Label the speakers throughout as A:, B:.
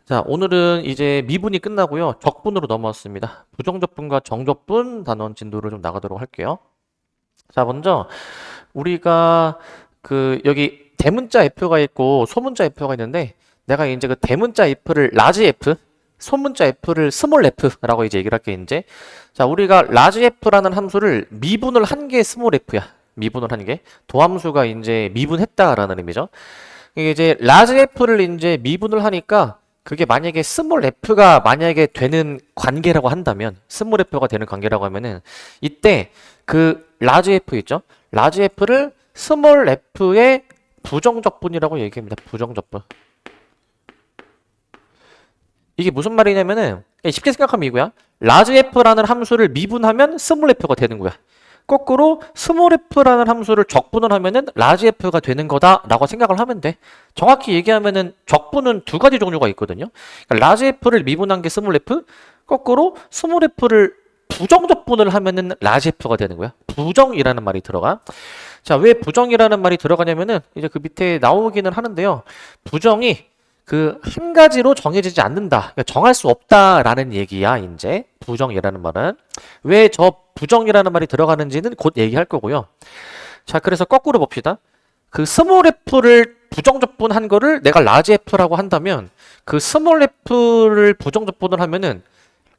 A: 자, 오늘은 이제 미분이 끝나고요. 적분으로 넘어왔습니다. 부정적분과 정적분 단원 진도를 좀 나가도록 할게요. 자, 먼저 우리가 여기 대문자 F가 있고 소문자 F가 있는데 내가 이제 그 대문자 F를 라지 F, 소문자 F를 스몰 F라고 이제 얘기를 할게 이제. 자, 우리가 라지 F라는 함수를 미분을 한 게 스몰 F야. 미분을 한 게. 도함수가 이제 미분했다라는 의미죠. 이게 이제 라지 F를 이제 미분을 하니까 그게 만약에 스몰 f가 만약에 되는 관계라고 한다면 스몰 f가 되는 관계라고 하면은 이때 그 라지 f 있죠? 라지 f를 스몰 f의 부정적분이라고 얘기합니다. 부정적분. 이게 무슨 말이냐면은 쉽게 생각하면 이거야. 라지 f라는 함수를 미분하면 스몰 f가 되는 거야. 거꾸로 스몰 f라는 함수를 적분을 하면은 라지 f가 되는 거다라고 생각을 하면 돼. 정확히 얘기하면은 적분은 두 가지 종류가 있거든요. 그러니까 라지 f를 미분한 게 스몰 f, 거꾸로 스몰 f를 부정적분을 하면은 라지 f가 되는 거야. 부정이라는 말이 들어가. 자, 왜 부정이라는 말이 들어가냐면은 이제 그 밑에 나오기는 하는데요. 부정이 그 한 가지로 정해지지 않는다. 그러니까 정할 수 없다라는 얘기야, 이제. 부정이라는 말은. 왜 저 부정이라는 말이 들어가는지는 곧 얘기할 거고요. 자, 그래서 거꾸로 봅시다. 그 스몰 f를 부정적분한 거를 내가 라지 f라고 한다면 그 스몰 f를 부정적분을 하면은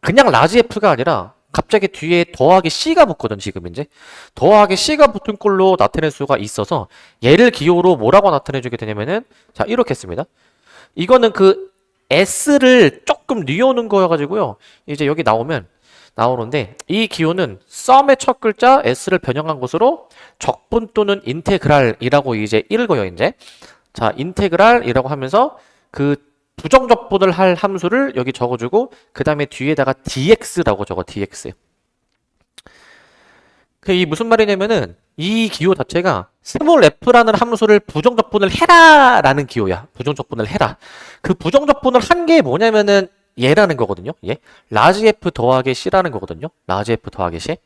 A: 그냥 라지 f가 아니라 갑자기 뒤에 더하기 c가 붙거든, 지금 이제. 더하기 c가 붙은 꼴로 나타낼 수가 있어서 얘를 기호로 뭐라고 나타내주게 되냐면은 자, 이렇게 했습니다. 이거는 그 S를 조금 뉘어놓은 거여가지고요. 이제 여기 나오는데 이 기호는 썸의 첫 글자 S를 변형한 것으로 적분 또는 인테그랄이라고 이제 읽어요, 이제. 자, 인테그랄이라고 하면서 그 부정적분을 할 함수를 여기 적어주고 그 다음에 뒤에다가 dx라고 적어, dx. 이 무슨 말이냐면은 이 기호 자체가 스몰 f라는 함수를 부정적분을 해라라는 기호야. 부정적분을 해라. 그 부정적분을 한 게 뭐냐면은 얘라는 거거든요. 얘. 라지 f 더하기 c라는 거거든요. 라지 f 더하기 c.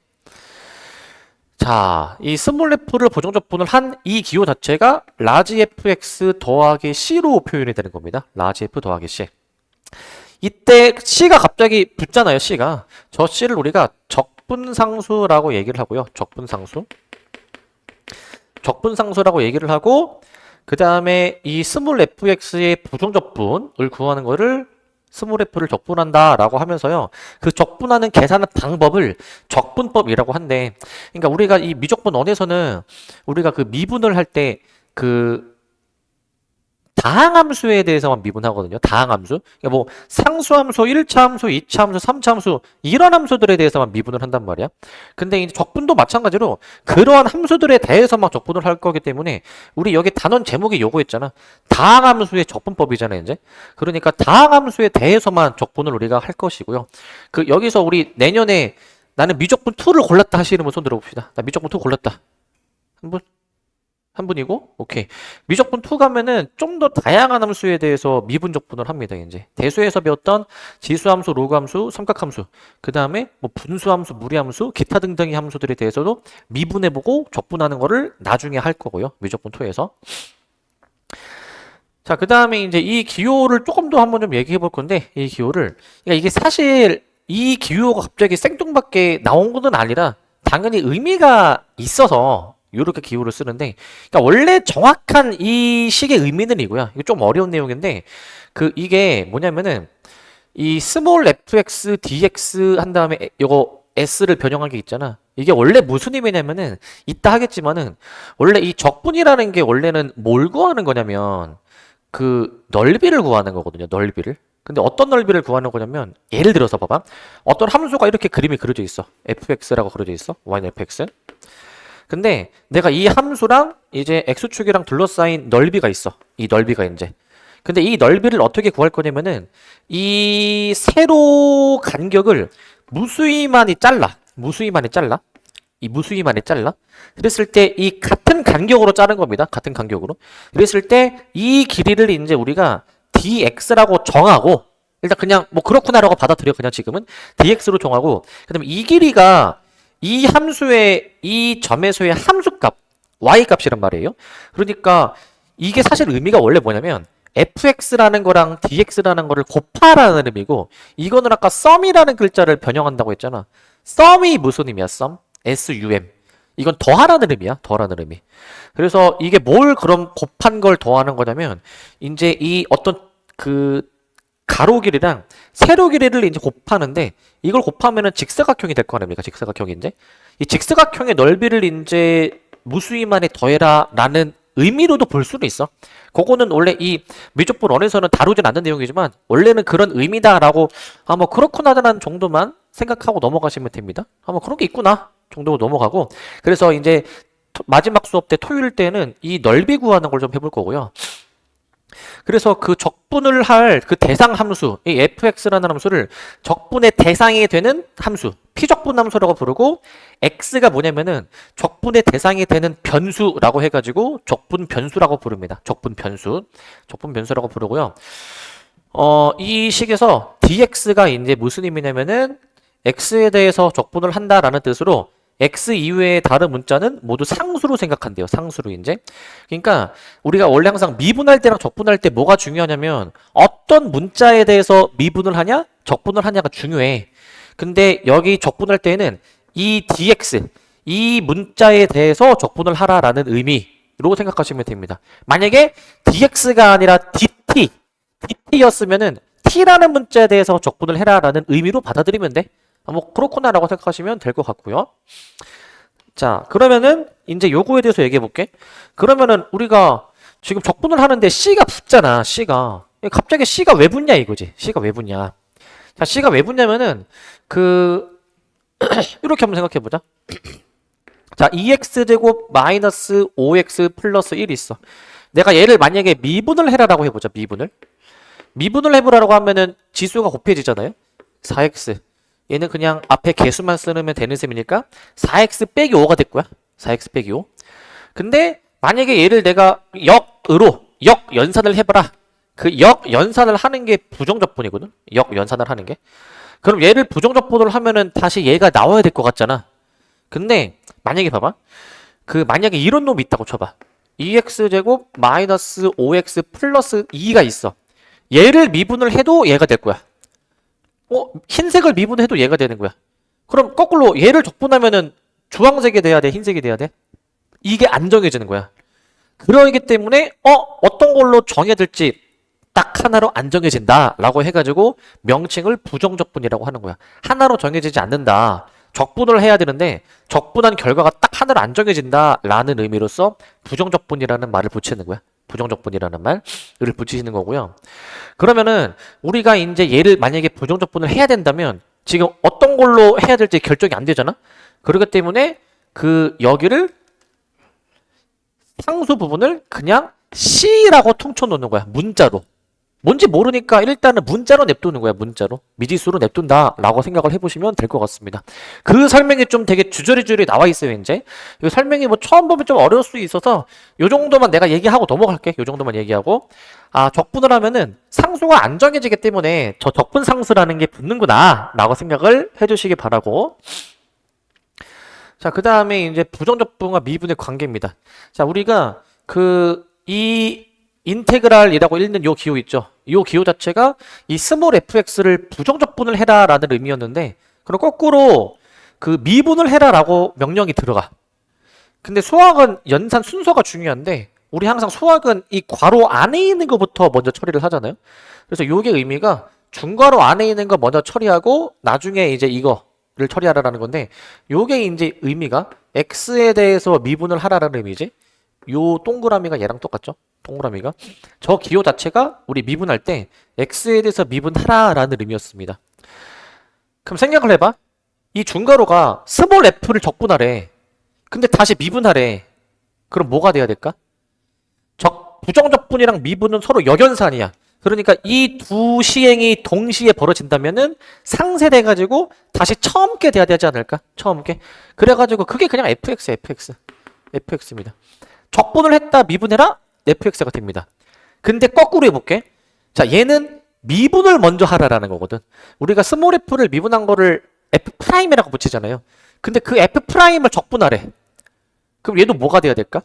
A: 자, 이 스몰 f를 부정적분을 한 이 기호 자체가 라지 fx 더하기 c로 표현이 되는 겁니다. 라지 f 더하기 c. 이때 c가 갑자기 붙잖아요. c가. 저 c를 우리가 적분상수라고 얘기를 하고요. 적분상수. 적분상수라고 얘기를 하고 그 다음에 이 스몰 fx의 부정적분을 구하는 거를 스몰 f를 적분한다 라고 하면서요. 그 적분하는 계산의 방법을 적분법이라고 한대. 그러니까 우리가 이 미적분 원에서는 우리가 그 미분을 할 때 그 다항함수에 대해서만 미분하거든요. 다항함수. 그러니까 뭐 상수함수, 1차 함수, 2차 함수, 3차 함수 이런 함수들에 대해서만 미분을 한단 말이야. 근데 이 적분도 마찬가지로 그러한 함수들에 대해서만 적분을 할 거기 때문에 우리 여기 단원 제목이 요거였잖아. 다항함수의 적분법이잖아, 이제. 그러니까 다항함수에 대해서만 적분을 우리가 할 것이고요. 그 여기서 우리 내년에 나는 미적분 2를 골랐다 하시는 분 손 들어봅시다. 나 미적분 2 골랐다. 한 분? 한 분이고, 오케이. 미적분 2 가면은 좀 더 다양한 함수에 대해서 미분 적분을 합니다, 이제. 대수에서 배웠던 지수함수, 로그함수, 삼각함수, 그 다음에 뭐 분수함수, 무리함수, 기타 등등의 함수들에 대해서도 미분해보고 적분하는 거를 나중에 할 거고요, 미적분 2에서. 자, 그 다음에 이제 이 기호를 조금 더 한번 좀 얘기해 볼 건데, 이 기호를. 그러니까 이게 사실 이 기호가 갑자기 생뚱맞게 나온 것은 아니라 당연히 의미가 있어서 이렇게 기호를 쓰는데, 그러니까 원래 정확한 이 식의 의미는 이거야. 이거 좀 어려운 내용인데, 이게 뭐냐면은 이 스몰 fx dx 한 다음에 이거 s를 변형한 게 있잖아. 이게 원래 무슨 의미냐면은 이따 하겠지만은 원래 이 적분이라는 게 원래는 뭘 구하는 거냐면 그 넓이를 구하는 거거든요. 넓이를. 근데 어떤 넓이를 구하는 거냐면 예를 들어서 봐봐. 어떤 함수가 이렇게 그림이 그려져 있어. fx라고 그려져 있어. y는 fx. 근데 내가 이 함수랑 이제 x축이랑 둘러싸인 넓이가 있어. 이 넓이가 이제. 근데 이 넓이를 어떻게 구할 거냐면은 이 세로 간격을 무수히만이 잘라. 무수히만이 잘라. 이 무수히만이 잘라. 그랬을 때 이 같은 간격으로 자른 겁니다. 같은 간격으로. 그랬을 때 이 길이를 이제 우리가 dx라고 정하고 일단 그냥 뭐 그렇구나라고 받아들여. 그냥 지금은 dx로 정하고 그다음에 이 길이가 이 함수의 이 점에서의 함수값 y 값이란 말이에요. 그러니까 이게 사실 의미가 원래 뭐냐면 fx라는 거랑 dx라는 거를 곱하라는 의미고, 이거는 아까 sum이라는 글자를 변형한다고 했잖아. sum이 무슨 의미야? sum? sum. 이건 더하라는 의미야. 더하라는 의미. 그래서 이게 뭘 그럼 곱한 걸 더하는 거냐면, 이제 이 어떤 그 가로 길이랑 세로 길이를 이제 곱하는데, 이걸 곱하면은 직사각형이 될 거 아닙니까? 직사각형이 이제. 이 직사각형의 넓이를 이제 무수히만에 더해라 라는 의미로도 볼 수도 있어. 그거는 원래 이 미적분 1에서는 다루진 않는 내용이지만, 원래는 그런 의미다라고, 뭐 그렇구나라는 정도만 생각하고 넘어가시면 됩니다. 뭐 그런 게 있구나 정도로 넘어가고, 그래서 이제 마지막 수업 때 토요일 때는 이 넓이 구하는 걸 좀 해볼 거고요. 그래서 그 적분을 할 그 대상 함수, 이 fx라는 함수를 적분의 대상이 되는 함수, 피적분 함수라고 부르고, x가 뭐냐면은 적분의 대상이 되는 변수라고 해가지고 적분 변수라고 부릅니다. 적분 변수, 적분 변수라고 부르고요. 이 식에서 dx가 이제 무슨 의미냐면은 x에 대해서 적분을 한다라는 뜻으로, x 이외의 다른 문자는 모두 상수로 생각한대요. 상수로 이제. 그러니까 우리가 원래 항상 미분할 때랑 적분할 때 뭐가 중요하냐면, 어떤 문자에 대해서 미분을 하냐, 적분을 하냐가 중요해. 근데 여기 적분할 때는 이 dx, 이 문자에 대해서 적분을 하라라는 의미로 생각하시면 됩니다. 만약에 dx가 아니라 dt였으면은 t라는 문자에 대해서 적분을 해라라는 의미로 받아들이면 돼. 뭐 그렇구나라고 생각하시면 될 것 같고요. 자, 그러면은 이제 요거에 대해서 얘기해 볼게. 그러면은 우리가 지금 적분을 하는데 c가 붙잖아. c가 갑자기 c가 왜 붙냐 이거지. c가 왜 붙냐. 자, c가 왜 붙냐면은 이렇게 한번 생각해 보자. 자, 2x제곱 마이너스 5x 플러스 1이 있어. 내가 얘를 만약에 미분을 해라라고 해보자. 미분을 해보라고 하면은 지수가 곱해지잖아요. 4x. 얘는 그냥 앞에 개수만 쓰면 되는 셈이니까 4x 빼기 5가 될 거야. 4x 빼기 5. 근데 만약에 얘를 내가 역연산을 해봐라. 그 역연산을 하는 게 부정적분이거든. 역연산을 하는 게. 그럼 얘를 부정적분을 하면은 다시 얘가 나와야 될 것 같잖아. 근데 만약에 봐봐. 만약에 이런 놈이 있다고 쳐봐. 2x제곱 마이너스 5x 플러스 2가 있어. 얘를 미분을 해도 얘가 될 거야. 흰색을 미분해도 얘가 되는 거야. 그럼 거꾸로 얘를 적분하면은 주황색이 돼야 돼? 흰색이 돼야 돼? 이게 안 정해지는 거야. 그러기 때문에 어떤 걸로 정해야 될지 딱 하나로 안 정해진다 라고 해가지고 명칭을 부정적분이라고 하는 거야. 하나로 정해지지 않는다. 적분을 해야 되는데 적분한 결과가 딱 하나로 안 정해진다 라는 의미로서 부정적분이라는 말을 붙이는 거야. 부정적분이라는 말을 붙이시는 거고요. 그러면은 우리가 이제 얘를 만약에 부정적분을 해야 된다면 지금 어떤 걸로 해야 될지 결정이 안 되잖아. 그렇기 때문에 여기를 상수 부분을 그냥 C라고 통쳐 놓는 거야. 문자로. 뭔지 모르니까 일단은 문자로 냅두는 거야. 문자로. 미지수로 냅둔다 라고 생각을 해보시면 될 것 같습니다. 그 설명이 좀 되게 주저리주저리 나와 있어요. 이제 이 설명이 뭐 처음 보면 좀 어려울 수 있어서 요 정도만 내가 얘기하고 넘어갈게. 요 정도만 얘기하고, 적분을 하면은 상수가 안 정해지기 때문에 저 적분 상수라는 게 붙는구나 라고 생각을 해주시기 바라고. 자, 그 다음에 이제 부정적분과 미분의 관계입니다. 자, 우리가 이 인테그랄이라고 읽는 요 기호 있죠. 요 기호 자체가 이 스몰 fx를 부정적분을 해라라는 의미였는데, 그럼 거꾸로 미분을 해라라고 명령이 들어가. 근데 수학은 연산 순서가 중요한데, 우리 항상 수학은 이 괄호 안에 있는 것부터 먼저 처리를 하잖아요. 그래서 요게 의미가 중괄호 안에 있는 거 먼저 처리하고 나중에 이제 이거를 처리하라라는 건데, 요게 이제 의미가 x에 대해서 미분을 하라라는 의미지. 요 동그라미가 얘랑 똑같죠? 동그라미가. 저 기호 자체가 우리 미분할 때 x에 대해서 미분하라라는 의미였습니다. 그럼 생각을 해봐. 이 중괄호가 스몰 f를 적분하래. 근데 다시 미분하래. 그럼 뭐가 돼야 될까? 부정적분이랑 미분은 서로 역연산이야. 그러니까 이 두 시행이 동시에 벌어진다면은 상쇄돼가지고 다시 처음께 돼야 되지 않을까? 처음께. 그래가지고 그게 그냥 fx입니다. 적분을 했다, 미분해라, fx가 됩니다. 근데 거꾸로 해볼게. 자, 얘는 미분을 먼저 하라라는 거거든. 우리가 스몰 f를 미분한 거를 f'이라고 붙이잖아요. 근데 그 f'을 적분하래. 그럼 얘도 뭐가 돼야 될까?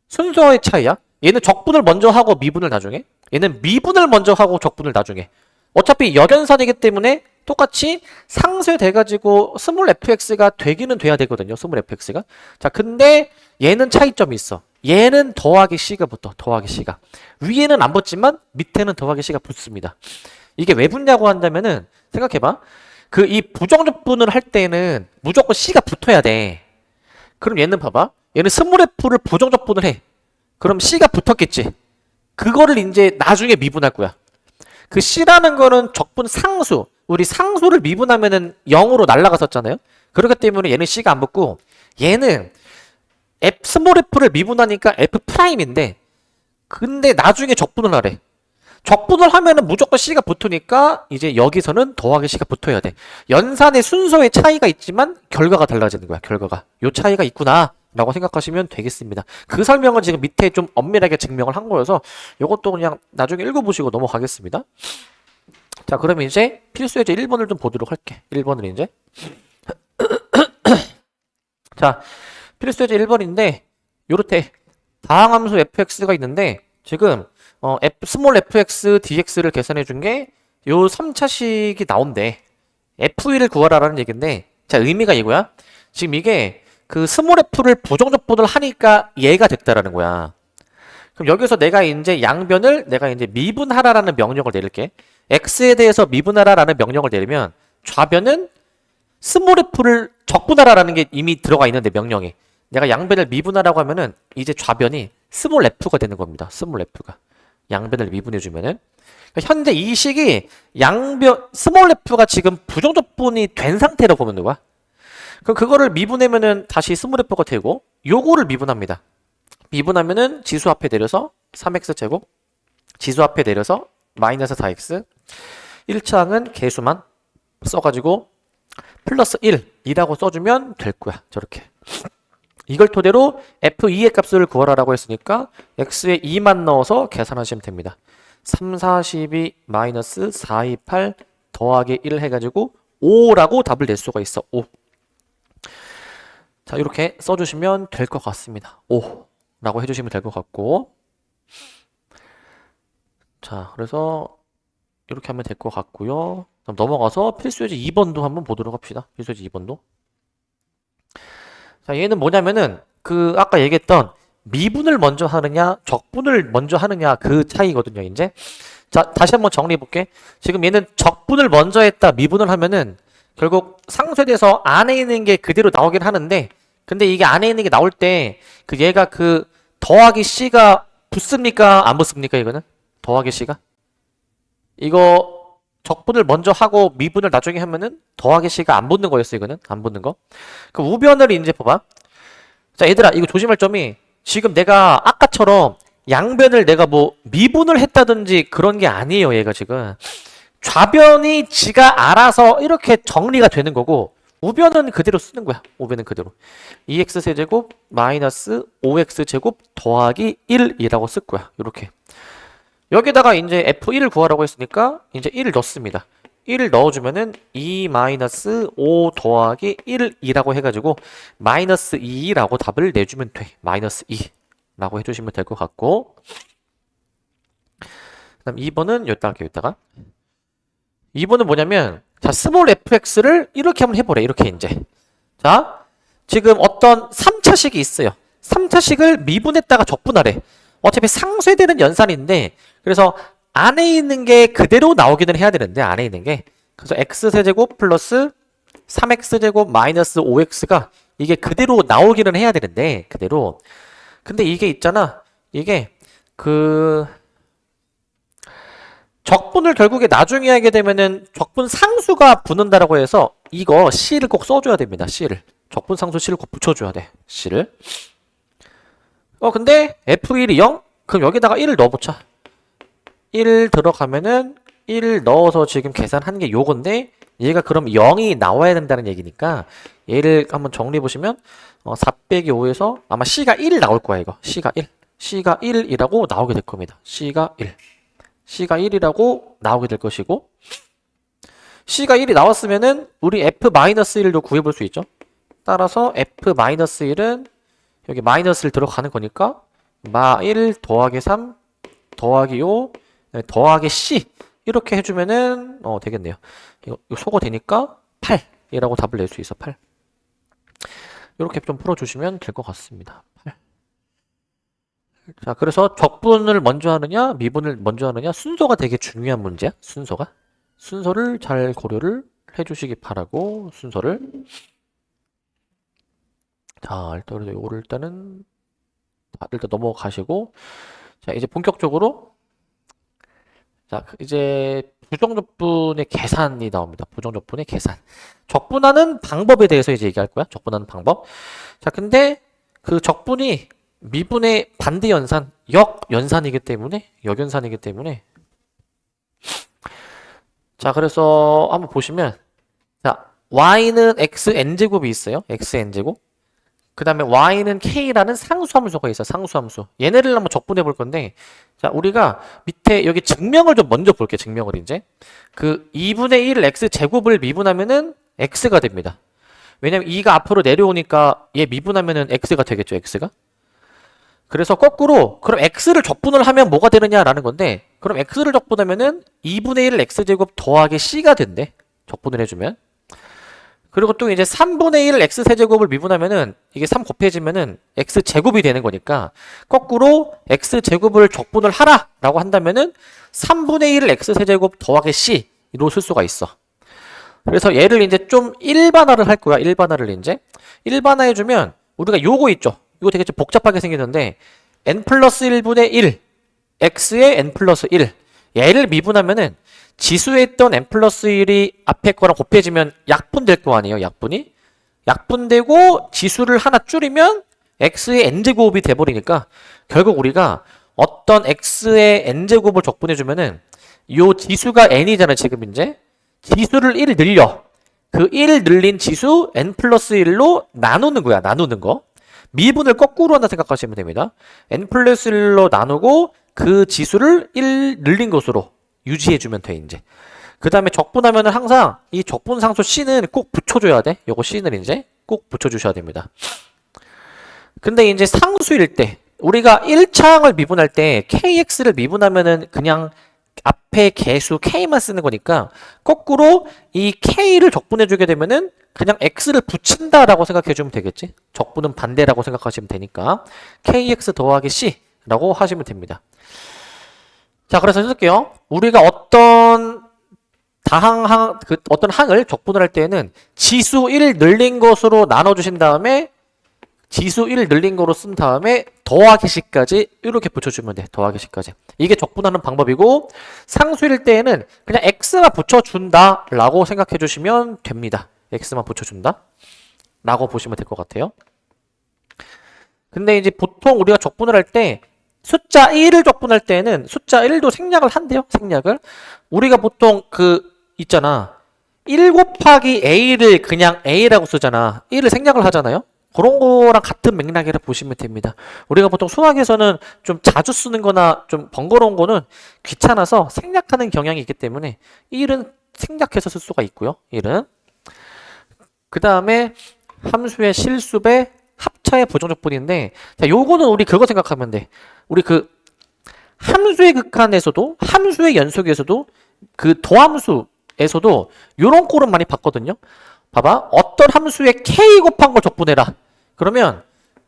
A: 순서의 차이야. 얘는 적분을 먼저 하고 미분을 나중에, 얘는 미분을 먼저 하고 적분을 나중에. 어차피 열연산이기 때문에 똑같이 상쇄돼가지고 스몰 fx가 되기는 돼야 되거든요. 스몰 fx가. 자, 근데 얘는 차이점이 있어. 얘는 더하기 c가 붙어. 더하기 c가. 위에는 안 붙지만 밑에는 더하기 c가 붙습니다. 이게 왜 붙냐고 한다면은 생각해봐. 그 이 부정적분을 할 때는 무조건 c가 붙어야 돼. 그럼 얘는 봐봐. 얘는 스몰 f를 부정적분을 해. 그럼 c가 붙었겠지. 그거를 이제 나중에 미분할 거야. 그 c라는 거는 적분 상수. 우리 상수를 미분하면은 0으로 날아갔었잖아요. 그렇기 때문에 얘는 c가 안 붙고 얘는 스몰 f를 미분하니까 f 프라임인데 근데 나중에 적분을 하래. 적분을 하면은 무조건 c가 붙으니까 이제 여기서는 더하기 c가 붙어야 돼. 연산의 순서의 차이가 있지만 결과가 달라지는 거야. 결과가. 요 차이가 있구나 라고 생각하시면 되겠습니다. 그 설명은 지금 밑에 좀 엄밀하게 증명을 한 거여서 이것도 그냥 나중에 읽어보시고 넘어가겠습니다. 자, 그러면 이제 필수 예제 1번을 좀 보도록 할게. 1번을 이제. 자, 필수 예제 1번인데 요렇게 다항함수 fx가 있는데 지금 스몰 fx dx를 계산해 준 게 요 3차식이 나온대. f1을 구하라라는 얘기인데 자, 의미가 이거야. 지금 이게 그 스몰 f를 부정적분을 하니까 얘가 됐다라는 거야. 그럼 여기서 내가 이제 양변을 내가 이제 미분하라라는 명령을 내릴게. x에 대해서 미분하라라는 명령을 내리면 좌변은 스몰 f를 적분하라라는 게 이미 들어가 있는데 명령에 내가 양변을 미분하라고 하면은 이제 좌변이 스몰 f가 되는 겁니다. 스몰 f가 양변을 미분해 주면은 현재 이 식이 양변 스몰 f가 지금 부정적분이 된 상태로 보면 되는 거야. 그럼 그거를 미분하면은 다시 스몰 f가 되고 요거를 미분합니다. 미분하면은 지수 앞에 내려서 3x 제곱 지수 앞에 내려서 마이너스 4x 1차항은 개수만 써가지고 플러스 1이라고 써주면 될 거야. 저렇게 이걸 토대로 f2의 값을 구하라라고 했으니까 x에 2만 넣어서 계산하시면 됩니다. 3, 4, 12 마이너스 4, 2, 8 더하기 1 해가지고 5라고 답을 낼 수가 있어. 5. 자, 이렇게 써주시면 될 것 같습니다. 5라고 해주시면 될 것 같고 자, 그래서 이렇게 하면 될 것 같고요. 그럼 넘어가서 필수예제 2번도 한번 보도록 합시다. 필수예제 2번도. 자, 얘는 뭐냐면은 그 아까 얘기했던 미분을 먼저 하느냐 적분을 먼저 하느냐 그 차이거든요. 이제 자, 다시 한번 정리해 볼게. 지금 얘는 적분을 먼저 했다 미분을 하면은 결국 상쇄돼서 안에 있는 게 그대로 나오긴 하는데 근데 이게 안에 있는 게 나올 때 그 얘가 그 더하기 c가 붙습니까 안 붙습니까? 이거는 더하기 c가 이거 적분을 먼저 하고 미분을 나중에 하면은 더하기 c가 안 붙는 거였어. 이거는 안 붙는 거. 그 우변을 이제 봐봐. 자, 얘들아 이거 조심할 점이 지금 내가 아까처럼 양변을 내가 뭐 미분을 했다든지 그런 게 아니에요. 얘가 지금 좌변이 지가 알아서 이렇게 정리가 되는 거고 우변은 그대로 쓰는 거야. 우변은 그대로 2x 세제곱 마이너스 5x 제곱 더하기 1이라고 쓸 거야. 이렇게 여기다가 이제 f1을 구하라고 했으니까 이제 1을 넣습니다. 1을 넣어주면은 2 마이너스 5 더하기 1이라고 해가지고 마이너스 2라고 답을 내주면 돼. 마이너스 2라고 해주시면 될 것 같고 그 다음 2번은 여기다 할게요. 여기다가 2번은 뭐냐면 자, 스몰 fx를 이렇게 한번 해보래. 이렇게 이제 자, 지금 어떤 3차식이 있어요. 3차식을 미분했다가 적분하래. 어차피 상쇄되는 연산인데 그래서 안에 있는 게 그대로 나오기는 해야 되는데 안에 있는 게 그래서 x세제곱 플러스 3x제곱 마이너스 5x가 이게 그대로 나오기는 해야 되는데 그대로 근데 이게 있잖아. 이게 그 적분을 결국에 나중에 하게 되면은 적분 상수가 붙는다라고 해서 이거 c를 꼭 써줘야 됩니다. c를 적분 상수 c를 꼭 붙여줘야 돼. c를 근데 f1이 0? 그럼 여기다가 1을 넣어보자. 1 들어가면은 1 넣어서 지금 계산한 게 요건데 얘가 그럼 0이 나와야 된다는 얘기니까 얘를 한번 정리해 보시면 4 빼기 5에서 아마 c가 1 나올 거야. 이거 c가 1 c가 1이라고 나오게 될 겁니다. c가 1 c가 1이라고 나오게 될 것이고 c가 1이 나왔으면은 우리 f-1도 구해볼 수 있죠. 따라서 f-1은 여기 마이너스를 들어가는 거니까 마 1 더하기 3 더하기 5 더하기 C 이렇게 해주면은 되겠네요. 이거 소거 되니까 8이라고 답을 낼 수 있어. 8. 이렇게 좀 풀어주시면 될 것 같습니다. 8. 자, 그래서 적분을 먼저 하느냐 미분을 먼저 하느냐 순서가 되게 중요한 문제야. 순서를 잘 고려를 해주시기 바라고. 순서를 자 일단 요거를 일단 넘어가시고 자 이제 본격적으로 자 이제 부정적분의 계산이 나옵니다. 부정적분의 계산. 적분하는 방법에 대해서 이제 얘기할 거야. 적분하는 방법. 자 근데 그 적분이 미분의 반대 연산, 역연산이기 때문에 자 그래서 한번 보시면 자 y는 xn제곱이 있어요. xn제곱. 그 다음에 y는 k라는 상수함수가 있어요. 상수함수. 얘네를 한번 적분해 볼 건데 자 우리가 밑에 여기 증명을 좀 먼저 볼게요. 증명을 이제 그 2분의 1 x제곱을 미분하면은 x가 됩니다. 왜냐면 2가 앞으로 내려오니까 얘 미분하면은 x가 되겠죠. x가. 그래서 거꾸로 그럼 x를 적분을 하면 뭐가 되느냐라는 건데 그럼 x를 적분하면은 2분의 1 x제곱 더하기 c가 된대. 적분을 해주면. 그리고 또 이제 3분의 1 x세제곱을 미분하면은 이게 3 곱해지면은 x제곱이 되는 거니까 거꾸로 x제곱을 적분을 하라 라고 한다면은 3분의 1 x세제곱 더하기 c로 쓸 수가 있어. 그래서 얘를 이제 좀 일반화를 할 거야. 일반화를 이제 일반화해주면 우리가 요거 있죠. 이거 되게 좀 복잡하게 생겼는데 n 플러스 1분의 1 x의 n 플러스 1 얘를 미분하면은 지수에 있던 n 플러스 1이 앞에 거랑 곱해지면 약분될 거 아니에요. 약분되고 지수를 하나 줄이면 x의 n제곱이 돼버리니까 결국 우리가 어떤 x의 n제곱을 적분해주면은 요 지수가 n이잖아. 지금 이제 지수를 1 늘려. 그 1 늘린 지수 n 플러스 1로 나누는 거야. 나누는 거. 미분을 거꾸로 한다 생각하시면 됩니다. n 플러스 1로 나누고 그 지수를 1 늘린 것으로 유지해주면 돼 이제. 그 다음에 적분하면은 항상 이 적분상수 C는 꼭 붙여줘야 돼. 요거 C는 이제 꼭 붙여주셔야 됩니다. 근데 이제 상수일 때 우리가 1차항을 미분할 때 KX를 미분하면은 그냥 앞에 개수 K만 쓰는 거니까 거꾸로 이 K를 적분해주게 되면은 그냥 X를 붙인다라고 생각해주면 되겠지. 적분은 반대라고 생각하시면 되니까 KX 더하기 C라고 하시면 됩니다. 자, 그래서 해볼게요. 우리가 어떤 어떤 항을 적분을 할 때에는 지수 1 늘린 것으로 나눠주신 다음에 지수 1 늘린 거로 쓴 다음에 더하기 C까지 이렇게 붙여주면 돼. 더하기 C까지. 이게 적분하는 방법이고 상수일 때에는 그냥 X만 붙여준다 라고 생각해 주시면 됩니다. X만 붙여준다 라고 보시면 될 것 같아요. 근데 이제 보통 우리가 적분을 할 때 숫자 1을 적분할 때는 숫자 1도 생략을 한대요. 생략을. 우리가 보통 있잖아. 1 곱하기 A를 그냥 A라고 쓰잖아. 1을 생략을 하잖아요. 그런 거랑 같은 맥락이라 보시면 됩니다. 우리가 보통 수학에서는 좀 자주 쓰는 거나 좀 번거로운 거는 귀찮아서 생략하는 경향이 있기 때문에 1은 생략해서 쓸 수가 있고요. 1은. 그 다음에 함수의 실수배 합차의 부정적분인데 자, 요거는 우리 그거 생각하면 돼. 우리 함수의 극한에서도 함수의 연속에서도 도함수에서도 요런 꼴은 많이 봤거든요. 봐봐. 어떤 함수에 k 곱한 걸 적분해라. 그러면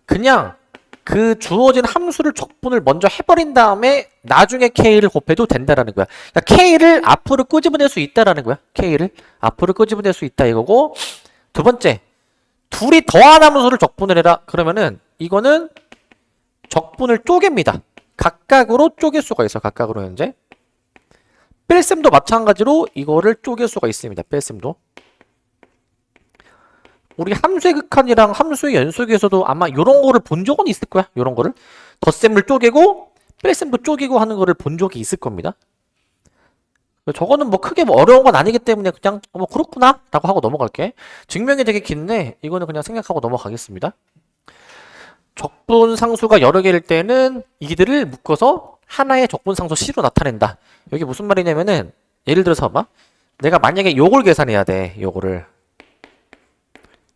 A: 그냥 그 주어진 함수를 적분을 먼저 해버린 다음에 나중에 k를 곱해도 된다라는 거야. 그러니까 k를 앞으로 끄집어낼 수 있다라는 거야. k를 앞으로 끄집어낼 수 있다 이거고 두 번째 둘이 더한 함수를 적분을 해라. 그러면은 이거는 적분을 쪼갭니다. 각각으로 쪼갤 수가 있어. 각각으로 현재. 뺄셈도 마찬가지로 이거를 쪼갤 수가 있습니다. 뺄셈도. 우리 함수의 극한이랑 함수의 연속에서도 아마 요런 거를 본 적은 있을 거야. 요런 거를. 덧셈을 쪼개고 뺄셈도 쪼개고 하는 거를 본 적이 있을 겁니다. 저거는 뭐 크게 어려운 건 아니기 때문에 그냥 뭐 그렇구나 라고 하고 넘어갈게. 증명이 되게 긴데 이거는 그냥 생각하고 넘어가겠습니다. 적분상수가 여러 개일 때는 이들을 묶어서 하나의 적분상수 C로 나타낸다. 여기 무슨 말이냐면은 예를 들어서 봐봐. 내가 만약에 요걸 계산해야 돼. 요거를.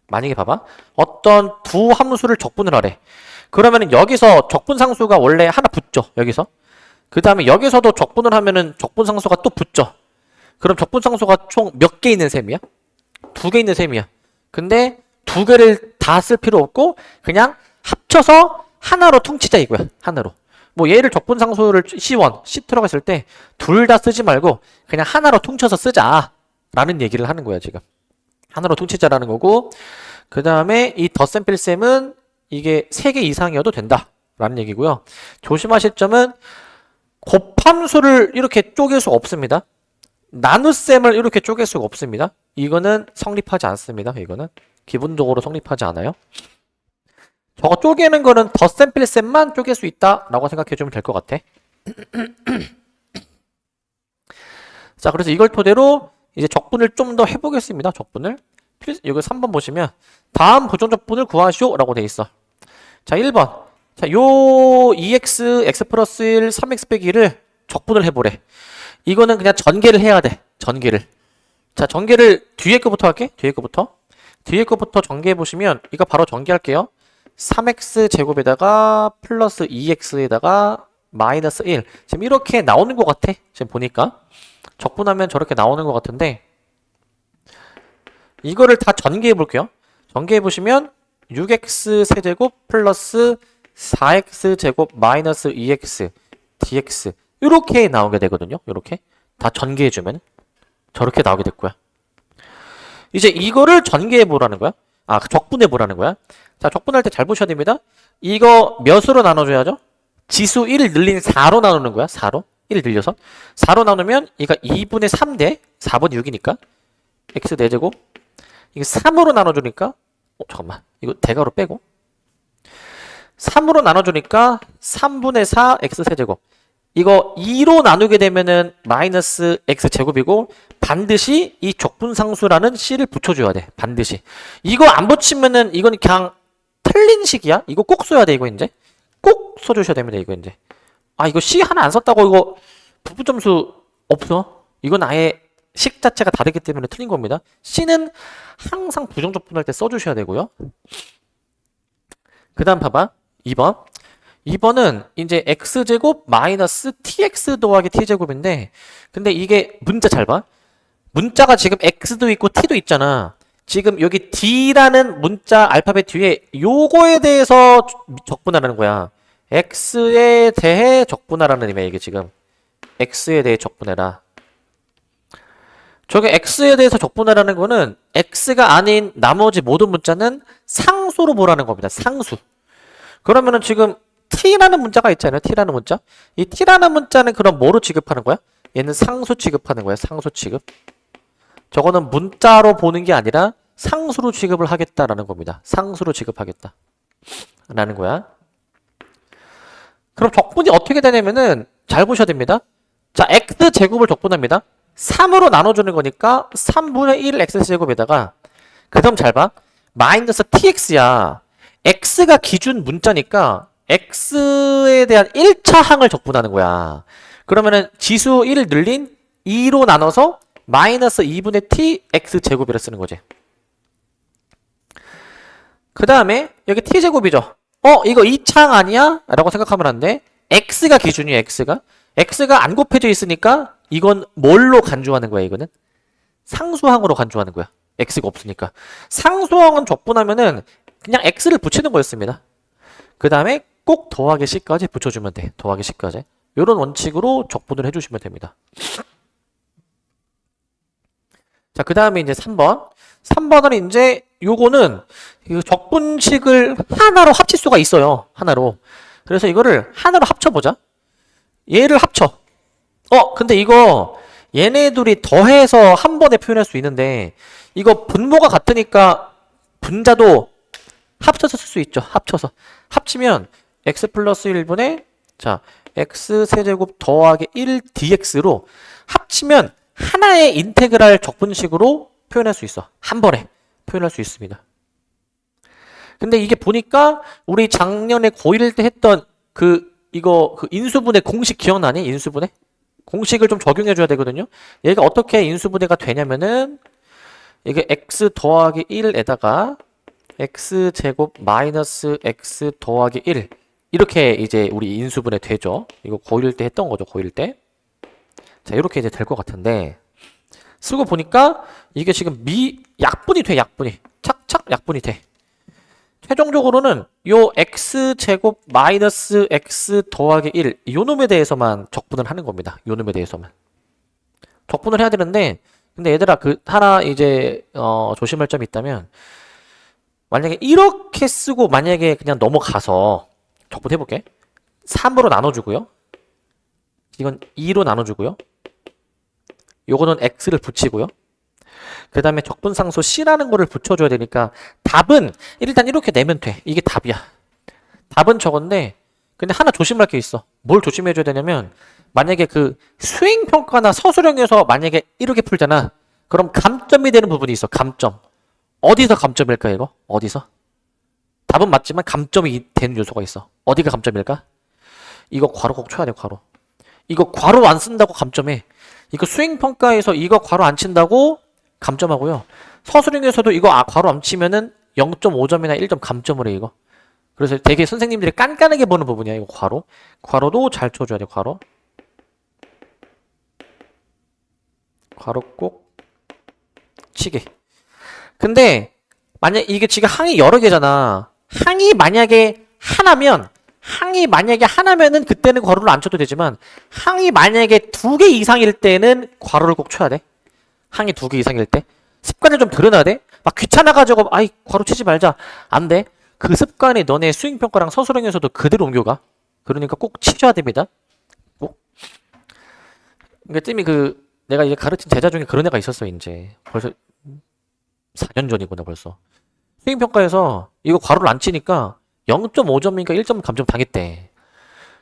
A: 만약에 봐봐. 어떤 두 함수를 적분을 하래. 그러면은 여기서 적분상수가 원래 하나 붙죠. 여기서. 그 다음에 여기서도 적분을 하면은 적분상수가 또 붙죠. 그럼 적분상수가 총 몇 개 있는 셈이야? 2개 있는 셈이야. 근데 2개를 다 쓸 필요 없고 그냥 합쳐서 하나로 퉁치자 이거야. 하나로. 뭐 얘를 적분상수를 C1, C2라고 했을 때 둘 다 쓰지 말고 그냥 하나로 퉁쳐서 쓰자 라는 얘기를 하는 거야 지금. 하나로 퉁치자라는 거고, 그 다음에 이 덧셈필셈은 이게 3개 이상이어도 된다 라는 얘기고요. 조심하실 점은 곱함수를 이렇게 쪼갤 수가 없습니다. 나눗셈을 이렇게 쪼갤 수가 없습니다. 이거는 성립하지 않습니다. 이거는 기본적으로 성립하지 않아요. 저거 쪼개는 거는 덧셈필셈만 쪼갤 수 있다 라고 생각해 주면 될 것 같아. 자, 그래서 이걸 토대로 이제 적분을 좀 더 해보겠습니다. 적분을. 여기 3번 보시면 다음 부정적분을 구하시오 라고 돼 있어. 자, 1번. 자, 요 2x, x 플러스 1, 3x 빼기 1을 적분을 해보래. 이거는 그냥 전개를 해야 돼. 전개를. 자, 전개를 뒤에 거부터 할게. 뒤에 거부터. 뒤에 거부터 전개해 보시면 이거 바로 전개할게요. 3x 제곱에다가 플러스 2x에다가 마이너스 1. 지금 이렇게 나오는 것 같아. 지금 보니까. 적분하면 저렇게 나오는 것 같은데 이거를 다 전개해 볼게요. 전개해 보시면 6x 세제곱 플러스 4x 제곱 마이너스 2x dx 이렇게 나오게 되거든요. 이렇게 다 전개해 주면 저렇게 나오게 될 거야. 이제 이거를 전개해 보라는 거야. 아, 적분해 보라는 거야. 자, 적분할 때 잘 보셔야 됩니다. 이거 몇으로 나눠줘야죠? 지수 1 늘린 4로 나누는 거야. 4로. 1 늘려서. 4로 나누면 이거 2분의 3 대 4분의 6이니까 x 4제곱. 이거 3으로 나눠주니까 잠깐만. 이거 대괄호 빼고 3으로 나눠주니까 3분의 4 x 세제곱. 이거 2로 나누게 되면은 마이너스 x 제곱이고 반드시 이 적분상수라는 c를 붙여줘야 돼. 반드시. 이거 안 붙이면은 이건 그냥 틀린 식이야. 이거 꼭 써야 돼. 이거 이제 꼭 써주셔야 됩니다. 이거 이제. 아, 이거 c 하나 안 썼다고 이거 부분점수 없어. 이건 아예 식 자체가 다르기 때문에 틀린 겁니다. c는 항상 부정적분할 때 써주셔야 되고요. 그 다음 봐봐. 2번. 2번은 이제 x제곱 마이너스 tx 더하기 t제곱인데 근데 이게 문자 잘 봐. 문자가 지금 x도 있고 t도 있잖아. 지금 여기 d라는 문자 알파벳 뒤에 요거에 대해서 적분하라는 거야. x에 대해 적분하라는 의미야. 이게 지금 x에 대해 적분해라. 저게 x에 대해서 적분하라는 거는 x가 아닌 나머지 모든 문자는 상수로 보라는 겁니다. 상수. 그러면은 지금 t라는 문자가 있잖아요. t라는 문자. 이 t라는 문자는 그럼 뭐로 취급하는 거야? 얘는 상수 취급하는 거야. 상수 취급. 저거는 문자로 보는 게 아니라 상수로 취급을 하겠다라는 겁니다. 상수로 취급하겠다. 라는 거야. 그럼 적분이 어떻게 되냐면은 잘 보셔야 됩니다. 자, x제곱을 적분합니다. 3으로 나눠주는 거니까 3분의 1 x제곱에다가 그 다음 잘 봐. 마이너스 tx야. x가 기준 문자니까 x에 대한 1차 항을 적분하는 거야. 그러면은 지수 1 늘린 2로 나눠서 마이너스 2분의 t x제곱이라 쓰는 거지. 그 다음에 여기 t제곱이죠. 이거 2창 아니야? 라고 생각하면 안 돼. x가 기준이야. x가 안 곱해져 있으니까 이건 뭘로 간주하는 거야. 이거는 상수항으로 간주하는 거야. x가 없으니까. 상수항은 적분하면은 그냥 x를 붙이는 거였습니다. 그 다음에 꼭 더하기 c까지 붙여주면 돼. 더하기 c까지. 이런 원칙으로 적분을 해주시면 됩니다. 자, 그 다음에 이제 3번. 3번은 이제 요거는 적분식을 하나로 합칠 수가 있어요. 하나로. 그래서 이거를 하나로 합쳐보자. 얘를 합쳐. 근데 이거 얘네 둘이 더해서 한 번에 표현할 수 있는데 이거 분모가 같으니까 분자도 합쳐서 쓸 수 있죠. 합쳐서. 합치면 x 플러스 1분의 자 x 세제곱 더하기 1 dx로 합치면 하나의 인테그랄 적분식으로 표현할 수 있어. 한 번에 표현할 수 있습니다. 근데 이게 보니까 우리 작년에 고1 때 했던 그 인수분해 공식 기억나니? 인수분해? 공식을 좀 적용해 줘야 되거든요. 얘가 어떻게 인수분해가 되냐면은 이게 x 더하기 1에다가 x제곱 마이너스 x 더하기 1 이렇게 이제 우리 인수분해 되죠. 이거 고1 때 했던 거죠. 고1 때. 자, 이렇게 이제 될 것 같은데 쓰고 보니까 이게 지금 약분이 돼. 약분이 착착 약분이 돼. 최종적으로는 요 x제곱 마이너스 x 더하기 1 요놈에 대해서만 적분을 하는 겁니다. 요놈에 대해서만 적분을 해야 되는데, 근데 얘들아 그 하나 이제 조심할 점이 있다면, 만약에 이렇게 쓰고 만약에 그냥 넘어가서 적분 해볼게. 3으로 나눠주고요, 이건 2로 나눠주고요, 요거는 x를 붙이고요, 그 다음에 적분상수 c라는 거를 붙여줘야 되니까 답은 일단 이렇게 내면 돼. 이게 답이야. 답은 저건데, 근데 하나 조심할 게 있어. 뭘 조심해줘야 되냐면, 만약에 그 수행평가나 서술형에서 만약에 이렇게 풀잖아. 그럼 감점이 되는 부분이 있어. 감점. 어디서 감점일까 이거? 어디서? 답은 맞지만 감점이 되는 요소가 있어. 어디가 감점일까? 이거 괄호 꼭 쳐야 돼. 괄호. 이거 괄호 안 쓴다고 감점해. 이거 수행평가에서 이거 괄호 안 친다고 감점하고요. 서술형에서도 이거 괄호 안 치면은 0.5점이나 1점 감점을 해 이거. 그래서 되게 선생님들이 깐깐하게 보는 부분이야 이거 괄호. 괄호도 잘 쳐줘야 돼. 괄호. 괄호 꼭 치기. 근데 만약 이게 지금 항이 여러 개잖아. 항이 만약에 하나면은 그때는 괄호를 안 쳐도 되지만, 항이 만약에 2개 이상일 때는 괄호를 꼭 쳐야 돼. 항이 2개 이상일 때 습관을 좀 들여놔야 돼. 막 귀찮아가지고 아이 괄호 치지 말자 안 돼. 그 습관이 너네 수행평가랑 서술형에서도 그대로 옮겨가. 그러니까 꼭 치셔야 됩니다. 꼭. 그러니까 찜이 내가 이제 가르친 제자 중에 그런 애가 있었어. 이제 벌써 4년 전이구나 벌써. 수행평가에서 이거 괄호를 안 치니까 0.5점인가 1점 감점 당했대.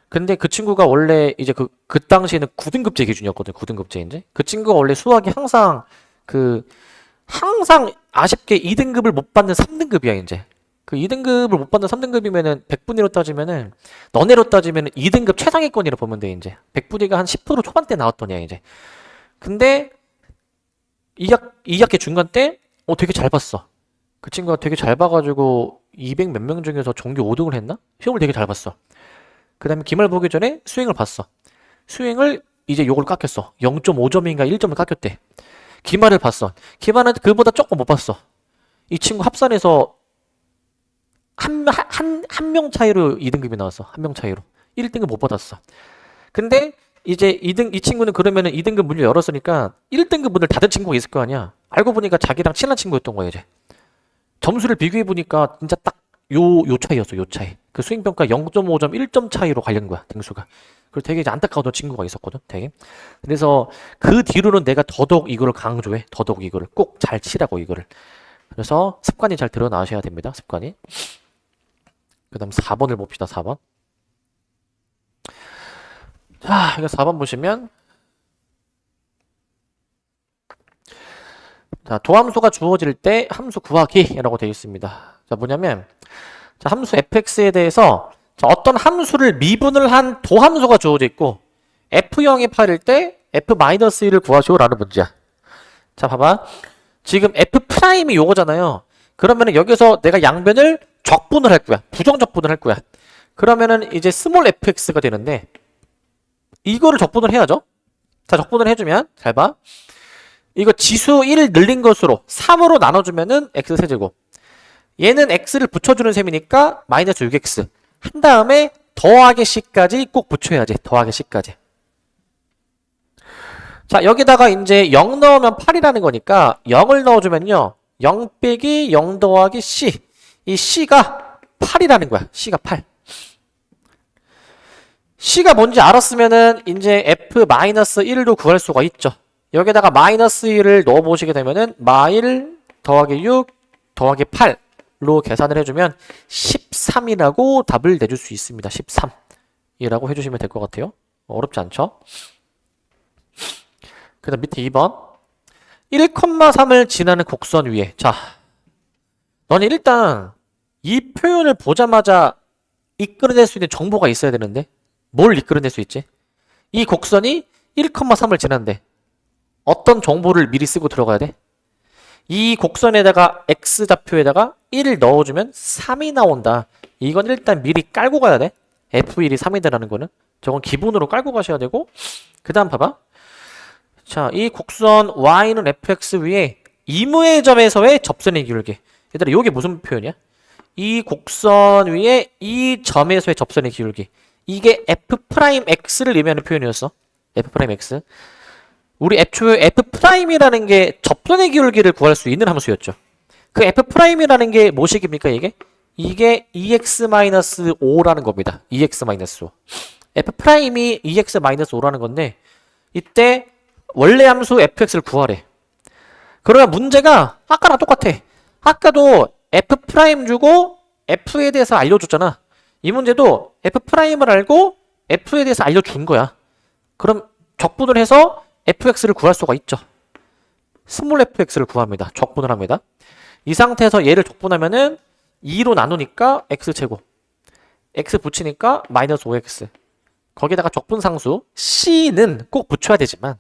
A: 근데 그 친구가 원래 이제 그 당시에는 9등급제 기준이었거든. 9등급제 이제. 그 친구가 원래 수학이 항상 아쉽게 2등급을 못 받는 3등급이야 이제. 그 2등급을 못 받는 3등급이면은 100분위로 따지면은, 너네로 따지면은 2등급 최상위권이라 보면 돼 이제. 100분위가 한 10% 초반대 나왔던 애야 이제. 근데 2학기 중간 때 되게 잘 봤어. 그 친구가 되게 잘 봐가지고 200 몇 명 중에서 전교 5등을 했나? 시험을 되게 잘 봤어. 그 다음에 기말 보기 전에 수행을 봤어. 수행을 이제 요걸 깎였어. 0.5점인가 1점을 깎였대. 기말을 봤어. 기말은 그보다 조금 못 봤어. 이 친구 합산해서 한 명 차이로 2등급이 나왔어. 한 명 차이로. 1등급 못 받았어. 근데 이제 이 친구는 그러면은 2등급 문을 열었으니까 1등급 문을 닫은 친구가 있을 거 아니야. 알고 보니까 자기랑 친한 친구였던 거야 이제. 점수를 비교해 보니까 진짜 딱 요 차이였어. 요 차이. 그 수행평가 0.5점 1점 차이로 갈린 거야 등수가. 그리고 되게 이제 안타까웠던 친구가 있었거든 되게. 그래서 그 뒤로는 내가 더더욱 이거를 강조해. 더더욱 이거를 꼭 잘 치라고 이거를. 그래서 습관이 잘 드러나셔야 됩니다. 습관이. 그 다음 4번을 봅시다. 4번. 자, 이거 4번 보시면, 자, 도함수가 주어질 때 함수 구하기라고 되어 있습니다. 자, 뭐냐면, 자, 함수 fx에 대해서 자, 어떤 함수를 미분을 한 도함수가 주어져 있고, f0이 8일 때 f-1을 구하시오라는 문제야. 자, 봐봐. 지금 f'이 요거잖아요. 그러면은 여기서 내가 양변을 적분을 할 거야. 부정적분을 할 거야. 그러면은 이제 스몰 fx가 되는데, 이거를 적분을 해야죠. 자, 적분을 해주면 잘 봐. 이거 지수 1 늘린 것으로 3으로 나눠주면은 x세제곱. 얘는 x를 붙여주는 셈이니까 마이너스 6x. 한 다음에 더하기 c까지 꼭 붙여야지. 더하기 c까지. 자, 여기다가 이제 0 넣으면 8이라는 거니까 0을 넣어주면요. 0 빼기 0 더하기 c. 이 c가 8이라는 거야. c가 8. c가 뭔지 알았으면은 이제 f-1도 구할 수가 있죠. 여기다가 마이너스 1을 넣어보시게 되면은 마1 더하기 6 더하기 8로 계산을 해주면 13이라고 답을 내줄 수 있습니다. 13이라고 해주시면 될 것 같아요. 어렵지 않죠? 그 다음 밑에 2번 1,3을 지나는 곡선 위에. 자, 너는 일단 이 표현을 보자마자 이끌어낼 수 있는 정보가 있어야 되는데 뭘 이끌어낼 수 있지? 이 곡선이 1,3을 지난대. 어떤 정보를 미리 쓰고 들어가야 돼? 이 곡선에다가 x좌표에다가 1을 넣어주면 3이 나온다. 이건 일단 미리 깔고 가야 돼. F1이 3이다라는 거는. 저건 기본으로 깔고 가셔야 되고, 그 다음 봐봐. 자, 이 곡선 y는 fx 위에 이무의 점에서의 접선의 기울기. 얘들아, 이게 무슨 표현이야? 이 곡선 위에 이 점에서의 접선의 기울기. 이게 f'x를 의미하는 표현이었어. f'x. 우리 애초에 f'이라는 게 접선의 기울기를 구할 수 있는 함수였죠. 그 f'이라는 게 뭐식입니까, 이게? 이게 2x-5라는 겁니다. 2x-5. f'이 2x-5라는 건데, 이때 원래 함수 fx를 구하래. 그러면 문제가 아까랑 똑같아. 아까도 f' 주고 f에 대해서 알려줬잖아. 이 문제도 f'을 알고 f에 대해서 알려준 거야. 그럼 적분을 해서 fx를 구할 수가 있죠. 스몰 fx를 구합니다. 적분을 합니다. 이 상태에서 얘를 적분하면은 2로 나누니까 x제곱. x 붙이니까 마이너스 5x. 거기다가 적분상수 c는 꼭 붙여야 되지만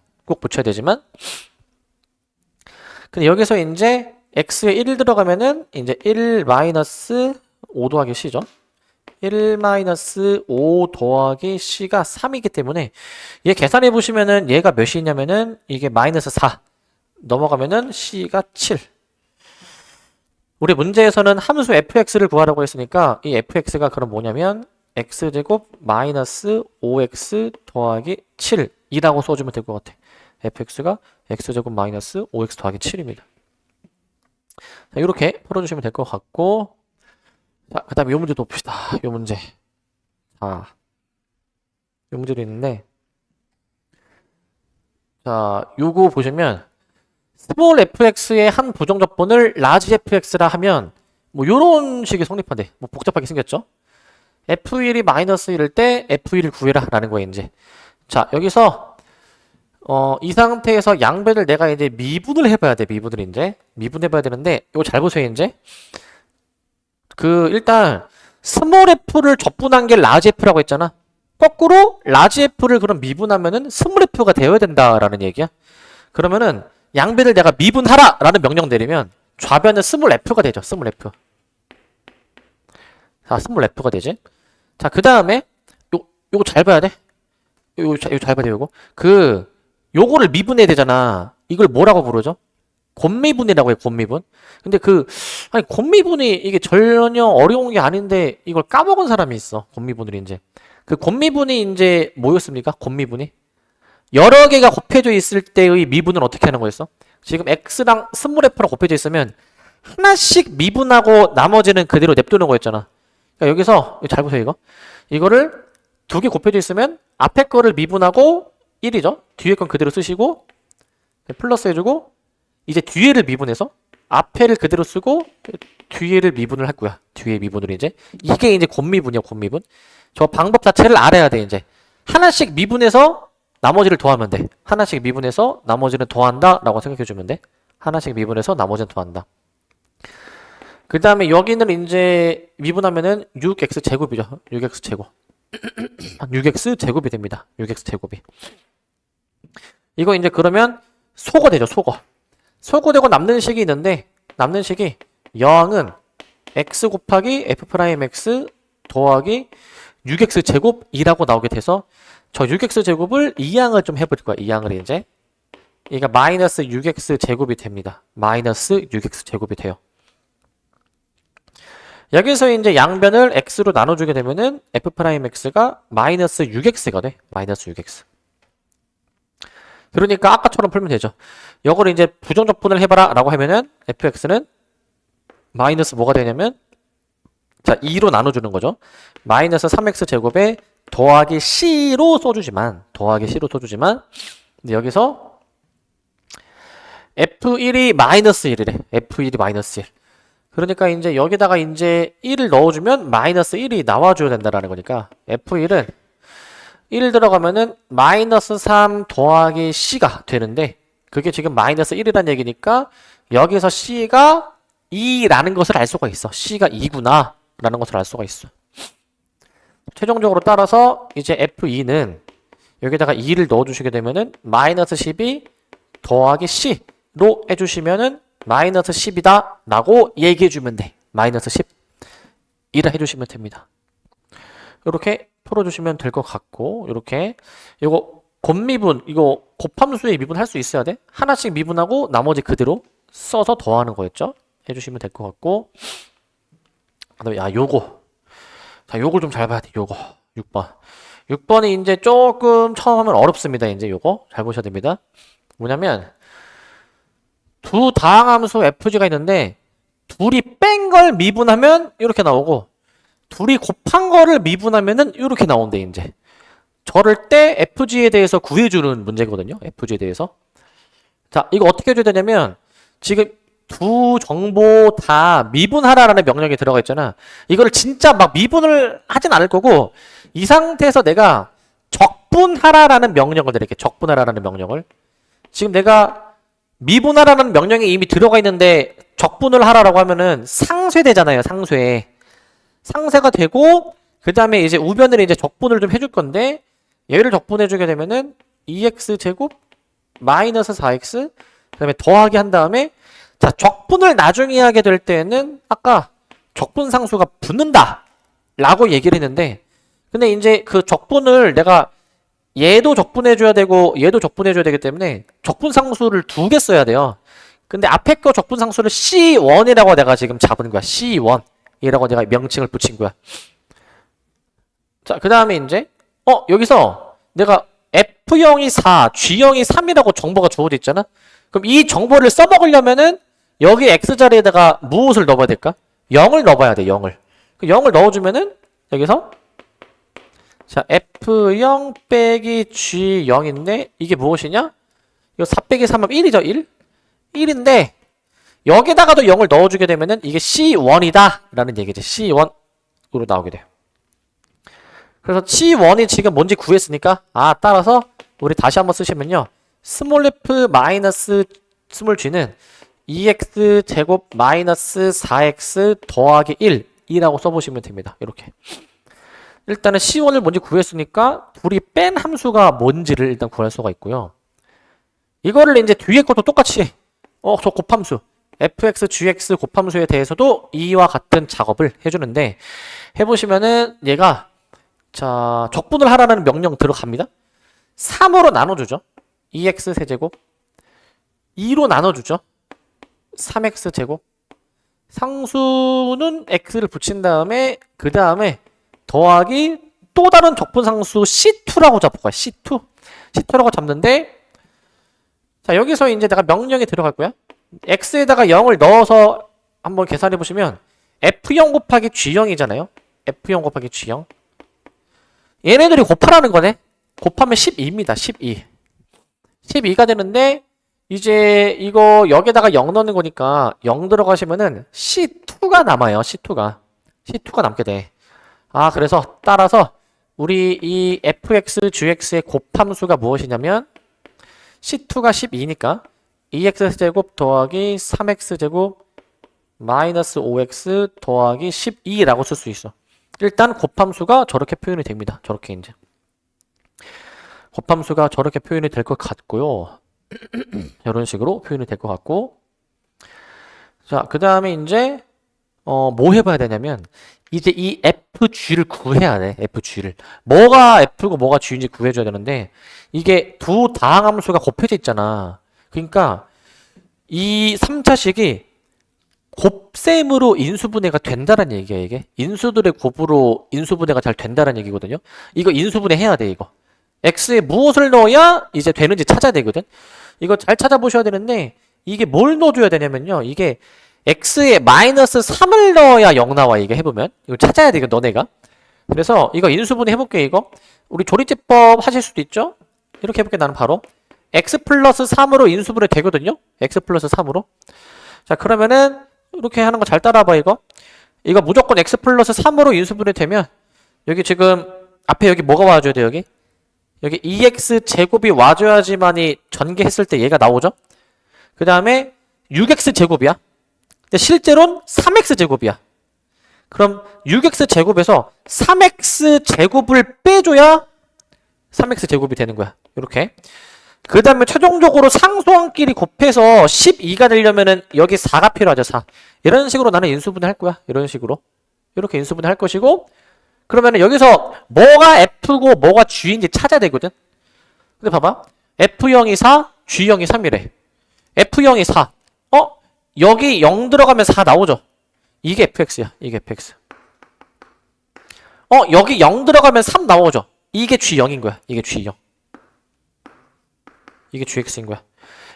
A: 근데 여기서 이제 x에 1 들어가면은 이제 1 마이너스 5 더하기 c죠. 1 마이너스 5 더하기 c가 3이기 때문에 얘 계산해 보시면은 얘가 몇이냐면은 이게 마이너스 4 넘어가면은 c가 7. 우리 문제에서는 함수 fx를 구하라고 했으니까 이 fx가 그럼 뭐냐면 x제곱 마이너스 5x 더하기 7이라고 써주면 될 것 같아. fx가 x제곱 마이너스 5x 더하기 7입니다. 자, 이렇게 풀어주시면 될 것 같고, 자, 그 다음에 이 문제도 봅시다. 이 문제. 자, 이 문제도 있는데, 자, 요거 보시면 스몰 fx의 한 부정적분을 라지 fx라 하면 뭐 요런 식이 성립한대. 뭐 복잡하게 생겼죠? f1이 마이너스 1일 때 f1을 구해라 라는 거예요, 이제. 자, 여기서 이 상태에서 양변을 내가 이제 미분을 해봐야 돼. 미분을 이제 미분해봐야 되는데 이거 잘 보세요. 이제 일단 스몰 f를 적분한 게 라지 f라고 했잖아. 거꾸로 라지 f를 그럼 미분하면은 스몰 f가 되어야 된다라는 얘기야. 그러면은 양변을 내가 미분하라 라는 명령 내리면 좌변은 스몰 f가 되죠. 스몰 f. 자, 스몰 f가 되지. 자, 그 다음에 요거 잘 봐야 돼. 요거 잘 봐야 돼. 요거를 미분해야 되잖아. 이걸 뭐라고 부르죠? 곱미분이라고 해요. 곱미분. 근데 아니 곱미분이 이게 전혀 어려운 게 아닌데 이걸 까먹은 사람이 있어. 곱미분을 이제. 곱미분이 이제 뭐였습니까? 곱미분이 여러 개가 곱해져 있을 때의 미분은 어떻게 하는 거였어? 지금 x랑 스몰 f랑 곱해져 있으면 하나씩 미분하고 나머지는 그대로 냅두는 거였잖아. 그러니까 여기서 잘 보세요. 이거를 두 개 곱해져 있으면 앞에 거를 미분하고 1이죠. 뒤에 건 그대로 쓰시고 플러스 해주고 이제 뒤에를 미분해서 앞에를 그대로 쓰고 뒤에를 미분을 할 거야. 뒤에 미분을 이제 이게 이제 곱미분이야. 곱미분. 저 방법 자체를 알아야 돼. 이제 하나씩 미분해서 나머지를 더하면 돼. 하나씩 미분해서 나머지는 더한다 라고 생각해 주면 돼. 하나씩 미분해서 나머지는 더한다. 그 다음에 여기는 이제 미분하면은 6x 제곱이죠. 6x 제곱. 6x 제곱이 됩니다. 6x 제곱이. 이거 이제 그러면 소거 되죠. 소거되고 남는 식이 있는데 남는 식이 여항은 x 곱하기 f'x 더하기 6x 제곱이라고 나오게 돼서 저 6x 제곱을 이항을 좀 해볼 거야. 이항을 이제 얘가 마이너스 6x 제곱이 됩니다. 마이너스 6x 제곱이 돼요. 여기서 이제 양변을 x로 나눠주게 되면은 f'x가 마이너스 6x가 돼. 마이너스 6x. 그러니까 아까처럼 풀면 되죠. 이거를 이제 부정적분을 해봐라 라고 하면은 fx는 마이너스 뭐가 되냐면 자 2로 나눠주는 거죠. 마이너스 3x 제곱에 더하기 c로 써주지만 근데 여기서 f1이 마이너스 1이래. f1이 마이너스 1. 그러니까 이제 여기다가 이제 1을 넣어주면 마이너스 1이 나와줘야 된다라는 거니까 f1은 1 들어가면은 마이너스 3 더하기 c가 되는데 그게 지금 마이너스 1이라는 얘기니까 여기서 c가 2라는 것을 알 수가 있어. c가 2구나 라는 것을 알 수가 있어. 최종적으로 따라서 이제 f2는 여기다가 2를 넣어주시게 되면은 마이너스 12 더하기 c로 해주시면은 마이너스 10이다 라고 얘기해주면 돼. 마이너스 10 이라 해주시면 됩니다. 이렇게 풀어주시면 될 것 같고, 이렇게 이거 곱미분, 이거 곱함수에 미분할 수 있어야 돼. 하나씩 미분하고 나머지 그대로 써서 더하는 거였죠. 해주시면 될 것 같고, 그다음에 요거, 자 요걸 좀 잘 봐야 돼. 요거 6번. 6번이 이제 조금 처음 하면 어렵습니다. 이제 요거 잘 보셔야 됩니다. 뭐냐면 두 다항함수 fg가 있는데 둘이 뺀 걸 미분하면 이렇게 나오고, 둘이 곱한 거를 미분하면은 이렇게 나온대. 이제 저럴 때 fg에 대해서 구해주는 문제거든요. fg에 대해서. 자, 이거 어떻게 해줘야 되냐면, 지금 두 정보 다 미분하라라는 명령이 들어가 있잖아. 이거를 진짜 막 미분을 하진 않을 거고, 이 상태에서 내가 적분하라라는 명령을 드릴게. 적분하라라는 명령을. 지금 내가 미분하라는 명령이 이미 들어가 있는데 적분을 하라라고 하면은 상쇄되잖아요. 상쇄가 되고, 그 다음에 이제 우변을 이제 적분을 좀 해줄 건데, 얘를 적분해주게 되면은 2x제곱 마이너스 4x, 그 다음에 더하기 한 다음에, 자, 적분을 나중에 하게 될 때는 아까 적분상수가 붙는다 라고 얘기를 했는데, 근데 이제 그 적분을 내가 얘도 적분해줘야 되고 얘도 적분해줘야 되기 때문에 적분상수를 두 개 써야 돼요. 근데 앞에 거 적분상수를 C1이라고 내가 지금 잡은 거야. C1 이라고 내가 명칭을 붙인 거야. 자, 그 다음에 이제 여기서 내가 F0이 4, G0이 3이라고 정보가 주어져 있잖아. 그럼 이 정보를 써먹으려면은 여기 X자리에다가 무엇을 넣어봐야 될까? 0을 넣어봐야 돼. 0을. 0을 넣어주면은 여기서 자, F0 빼기 G0인데 이게 무엇이냐? 이거 4 빼기 3하면 1이죠. 1인데 여기다가도 0을 넣어주게 되면은 이게 C1이다 라는 얘기지. C1으로 나오게 돼요. 그래서 C1이 지금 뭔지 구했으니까, 따라서 우리 다시 한번 쓰시면요, 스몰 f 마이너스 스몰 g는 2x 제곱 마이너스 4x 더하기 1이라고 써보시면 됩니다. 이렇게. 일단은 C1을 뭔지 구했으니까 둘이 뺀 함수가 뭔지를 일단 구할 수가 있고요. 이거를 이제 뒤에 것도 똑같이 저 곱함수 fx, gx 곱함수에 대해서도 이와 같은 작업을 해주는데, 해보시면은 얘가 자 적분을 하라는 명령 들어갑니다. 3으로 나눠주죠. 2x 세제곱 2로 나눠주죠. 3x 제곱 상수는 x를 붙인 다음에 그 다음에 더하기 또 다른 적분상수 C2라고 잡을 거야. C2라고 잡는데, 자 여기서 이제 내가 명령이 들어갈 거야. x에다가 0을 넣어서 한번 계산해 보시면 f0 곱하기 g0이잖아요. f0 곱하기 g0 얘네들이 곱하라는 거네. 곱하면 12입니다. 12가 되는데, 이제 이거 여기다가 0 넣는 거니까 0 들어가시면은 C2가 남아요. C2가 남게 돼. 그래서 따라서 우리 이 fx, gx의 곱함수가 무엇이냐면 C2가 12니까 2x제곱 더하기 3x제곱 마이너스 5x 더하기 12라고 쓸 수 있어. 일단 곱함수가 저렇게 표현이 됩니다. 저렇게 이제 곱함수가 저렇게 표현이 될 것 같고요. 이런 식으로 표현이 될 것 같고, 자 그 다음에 이제 뭐 해봐야 되냐면 이제 이 fg를 구해야 돼. fg를 뭐가 f고 뭐가 g인지 구해줘야 되는데, 이게 두 다항함수가 곱해져 있잖아. 그러니까 이 3차식이 곱셈으로 인수분해가 된다는 얘기야. 이게 인수들의 곱으로 인수분해가 잘 된다는 얘기거든요. 이거 인수분해 해야 돼. 이거 x에 무엇을 넣어야 이제 되는지 찾아야 되거든. 이거 잘 찾아보셔야 되는데, 이게 뭘 넣어줘야 되냐면요, 이게 x에 마이너스 3을 넣어야 0 나와. 이게 해보면 이거 찾아야 돼. 이거 너네가. 그래서 이거 인수분해 해볼게. 이거 우리 조리제법 하실 수도 있죠. 이렇게 해볼게. 나는 바로 x 플러스 3으로 인수분해 되거든요. x 플러스 3으로. 자 그러면은 이렇게 하는 거 잘 따라봐. 이거 무조건 x 플러스 3으로 인수분해 되면 여기 지금 앞에 여기 뭐가 와줘야 돼. 여기 2x 제곱이 와줘야지만이 전개했을 때 얘가 나오죠. 그 다음에 6x 제곱이야. 근데 실제로는 3x 제곱이야. 그럼 6x 제곱에서 3x 제곱을 빼줘야 3x 제곱이 되는 거야. 이렇게. 그 다음에 최종적으로 상수항끼리 곱해서 12가 되려면은 여기 4가 필요하죠. 4. 이런 식으로 나는 인수분해 할 거야. 이런 식으로. 이렇게 인수분해 할 것이고, 그러면은 여기서 뭐가 F고 뭐가 G인지 찾아야 되거든. 근데 봐봐. F0이 4, G0이 3이래. F0이 4. 여기 0 들어가면 4 나오죠. 이게 fx야. 이게 fx. 여기 0 들어가면 3 나오죠. 이게 G0인 거야. 이게 G0. 이게 gx인 거야.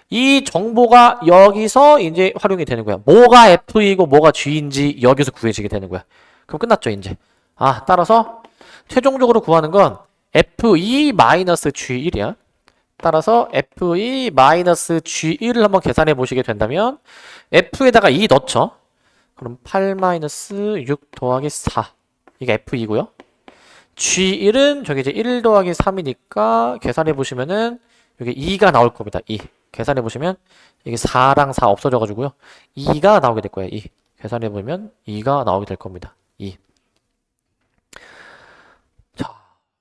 A: 이 정보가 여기서 이제 활용이 되는 거야. 뭐가 f이고 뭐가 g인지 여기서 구해지게 되는 거야. 그럼 끝났죠, 이제. 따라서 최종적으로 구하는 건 fe-g1이야. 따라서 fe-g1을 한번 계산해 보시게 된다면 f에다가 2 넣죠. 그럼 8-6 더하기 4. 이게 f2고요. g1은 저기 이제 1 더하기 3이니까 계산해 보시면은 여기 2가 나올 겁니다. 2. 계산해 보시면 이게 4랑 4 없어져 가지고요. 2가 나오게 될 거예요. 2. 계산해 보면 2가 나오게 될 겁니다. 2. 자,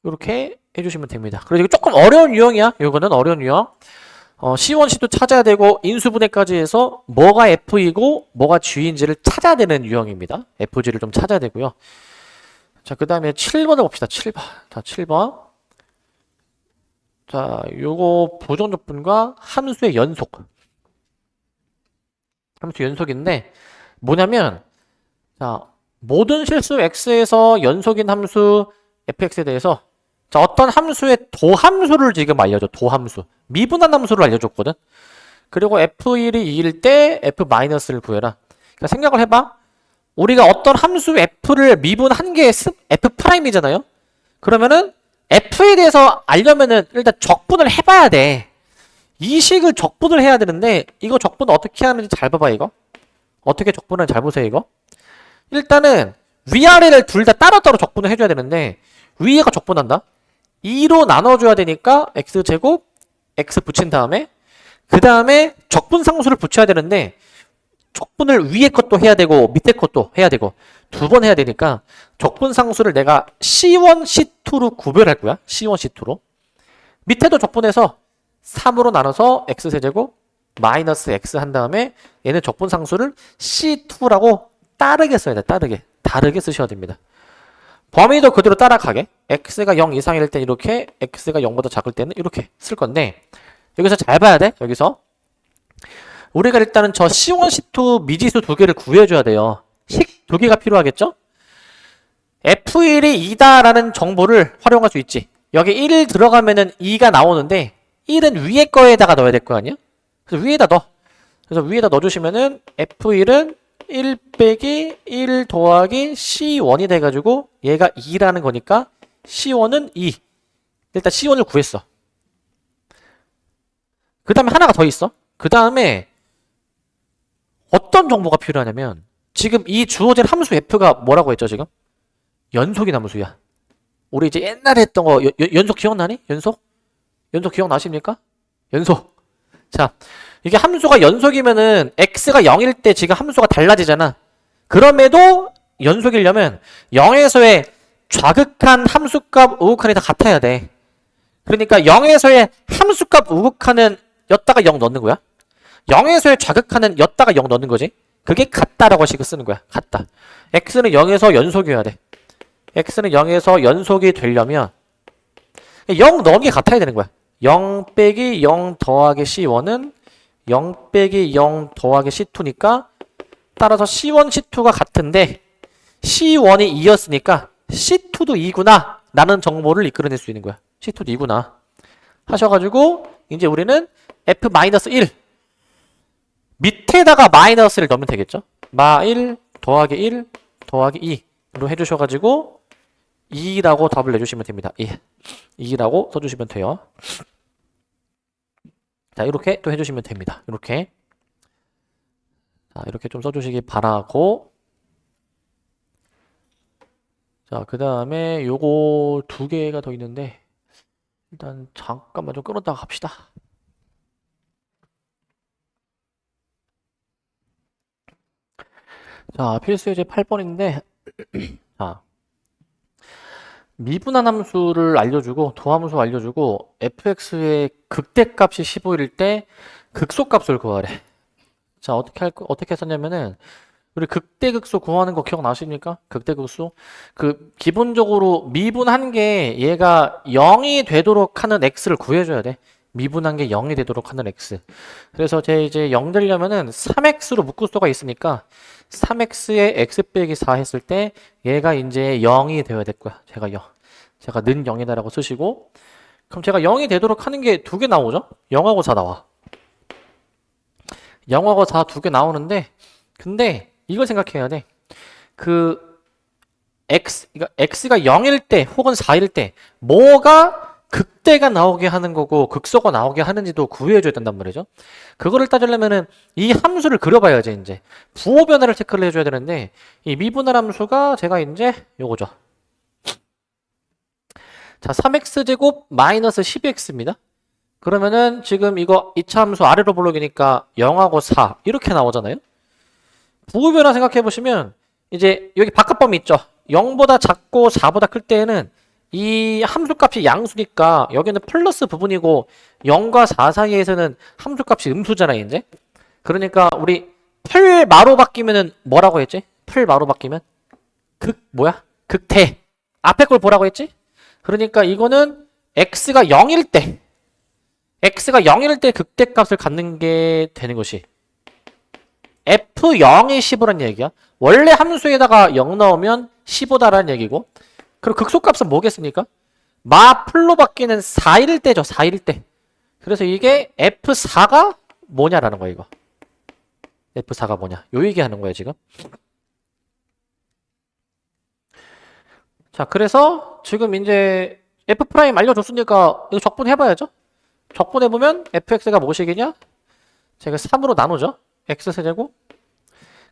A: 이렇게 해주시면 됩니다. 그리고 이거 조금 어려운 유형이야. 이거는 어려운 유형. C1, C2 찾아야 되고 인수분해까지 해서 뭐가 F이고 뭐가 G인지를 찾아야 되는 유형입니다. FG를 좀 찾아야 되고요. 자, 그 다음에 7번을 봅시다. 7번. 자, 7번. 자, 요거 보정조건과 함수의 연속. 함수 연속인데 뭐냐면 자, 모든 실수 x에서 연속인 함수 fx에 대해서 자, 어떤 함수의 도함수를 지금 알려줘. 도함수. 미분한 함수를 알려줬거든. 그리고 f1이 2일 때 f-를 구해라. 그러니까 생각을 해봐. 우리가 어떤 함수 f를 미분한 게 f'이잖아요. 그러면은 f에 대해서 알려면은 일단 적분을 해봐야 돼. 이 식을 적분을 해야 되는데 이거 적분 어떻게 하는지 잘 봐봐. 이거 어떻게 적분하는지 잘 보세요. 이거 일단은 위아래를 둘 다 따로따로 적분을 해줘야 되는데 위에가 적분한다. 2로 나눠줘야 되니까 x제곱 x 붙인 다음에 그 다음에 적분 상수를 붙여야 되는데 적분을 위에 것도 해야 되고 밑에 것도 해야 되고 두 번 해야 되니까 적분 상수를 내가 C1, C2로 구별할 거야. C1, C2로. 밑에도 적분해서 3으로 나눠서 x세제곱 마이너스 x 한 다음에 얘는 적분 상수를 C2라고 따르게 써야 돼. 다르게 쓰셔야 됩니다. 범위도 그대로 따라가게. x가 0 이상일 땐 이렇게, x가 0보다 작을 때는 이렇게 쓸 건데 여기서 잘 봐야 돼. 여기서 우리가 일단은 저 C1, C2 미지수 두 개를 구해줘야 돼요. 식 두 개가 필요하겠죠? F1이 2다라는 정보를 활용할 수 있지. 여기 1 들어가면은 2가 나오는데 1은 위에 거에다가 넣어야 될 거 아니야? 그래서 위에다 넣어. 그래서 위에다 넣어주시면은 F1은 1 빼기 1 더하기 C1이 돼가지고 얘가 2라는 거니까 C1은 2. 일단 C1을 구했어. 그 다음에 하나가 더 있어. 그 다음에 어떤 정보가 필요하냐면 지금 이 주어진 함수 f가 뭐라고 했죠 지금? 연속인 함수야. 우리 이제 옛날에 했던 거 연속 기억나니? 연속 기억나십니까? 연속. 자, 이게 함수가 연속이면은 x가 0일 때 지금 함수가 달라지잖아. 그럼에도 연속이려면 0에서의 좌극한 함수값 우극한이 다 같아야 돼. 그러니까 0에서의 함수값 우극한은 였다가 0 넣는 거야. 0에서의 좌극한은 였다가 0 넣는 거지. 그게 같다라고 식을 쓰는 거야. 같다. x는 0에서 연속이어야 돼. x는 0에서 연속이 되려면 0 넣은 게 같아야 되는 거야. 0 빼기 0 더하기 c1은 0 빼기 0 더하기 c2니까 따라서 c1, c2가 같은데 c1이 2였으니까 c2도 2구나 라는 정보를 이끌어낼 수 있는 거야. c2도 2구나 하셔가지고 이제 우리는 f-1 밑에다가 마이너스를 넣으면 되겠죠. 마1 더하기 1 더하기 2로 해주셔가지고 2라고 답을 내주시면 됩니다. 2라고 써주시면 돼요. 자, 이렇게 또 해주시면 됩니다. 이렇게. 자, 이렇게 좀 써주시기 바라고. 자, 그 다음에 요거 두 개가 더 있는데 일단 잠깐만 좀 끊었다가 갑시다. 자, 필수 예제 8번인데 자, 미분한 함수를 알려주고 도함수 알려주고 fx의 극대값이 15일 때 극소값을 구하래. 자, 어떻게 썼냐면은 우리 극대극소 구하는 거 기억나십니까? 극대극소. 기본적으로 미분한 게 얘가 0이 되도록 하는 x를 구해줘야 돼. 미분한 게 0이 되도록 하는 x. 그래서 제 이제 0 되려면은 3x로 묶을 수가 있으니까 3x에 x 빼기 4 했을 때 얘가 이제 0이 되어야 될 거야. 제가 는 0이다라고 쓰시고, 그럼 제가 0이 되도록 하는 게 두 개 나오죠? 0하고 4 나와. 0하고 4 두 개 나오는데, 근데 이걸 생각해야 돼. 그러니까 x가 0일 때 혹은 4일 때 뭐가 극대가 나오게 하는 거고 극소가 나오게 하는지도 구해줘야 된단 말이죠. 그거를 따지려면은 이 함수를 그려봐야지. 이제 부호 변화를 체크를 해줘야 되는데, 이 미분할 함수가 제가 이제 요거죠. 자, 3x제곱 마이너스 12x입니다. 그러면은 지금 이거 2차 함수 아래로 볼록이니까 0하고 4 이렇게 나오잖아요. 부호 변화 생각해 보시면 이제 여기 바깥범위 있죠. 0보다 작고 4보다 클 때에는 이 함수값이 양수니까 여기는 플러스 부분이고 0과 4 사이에서는 함수값이 음수잖아요, 이제. 그러니까 우리 풀마로 바뀌면은 뭐라고 했지? 풀마로 바뀌면 극대. 앞에 걸 보라고 했지? 그러니까 이거는 x가 0일 때 극대값을 갖는 게 되는 것이 f0이 15란 얘기야. 원래 함수에다가 0 넣으면 15다라는 얘기고, 그리고 극소값은 뭐겠습니까? 풀로 바뀌는 4일 때죠. 4일 때. 그래서 이게 f4가 뭐냐라는 거야, 이거. f4가 뭐냐. 요 얘기하는 거야, 지금. 자, 그래서 지금 이제 f' 알려줬으니까 이거 적분해봐야죠. 적분해보면 fx가 무엇이겠냐? 제가 3으로 나누죠. x세제곱.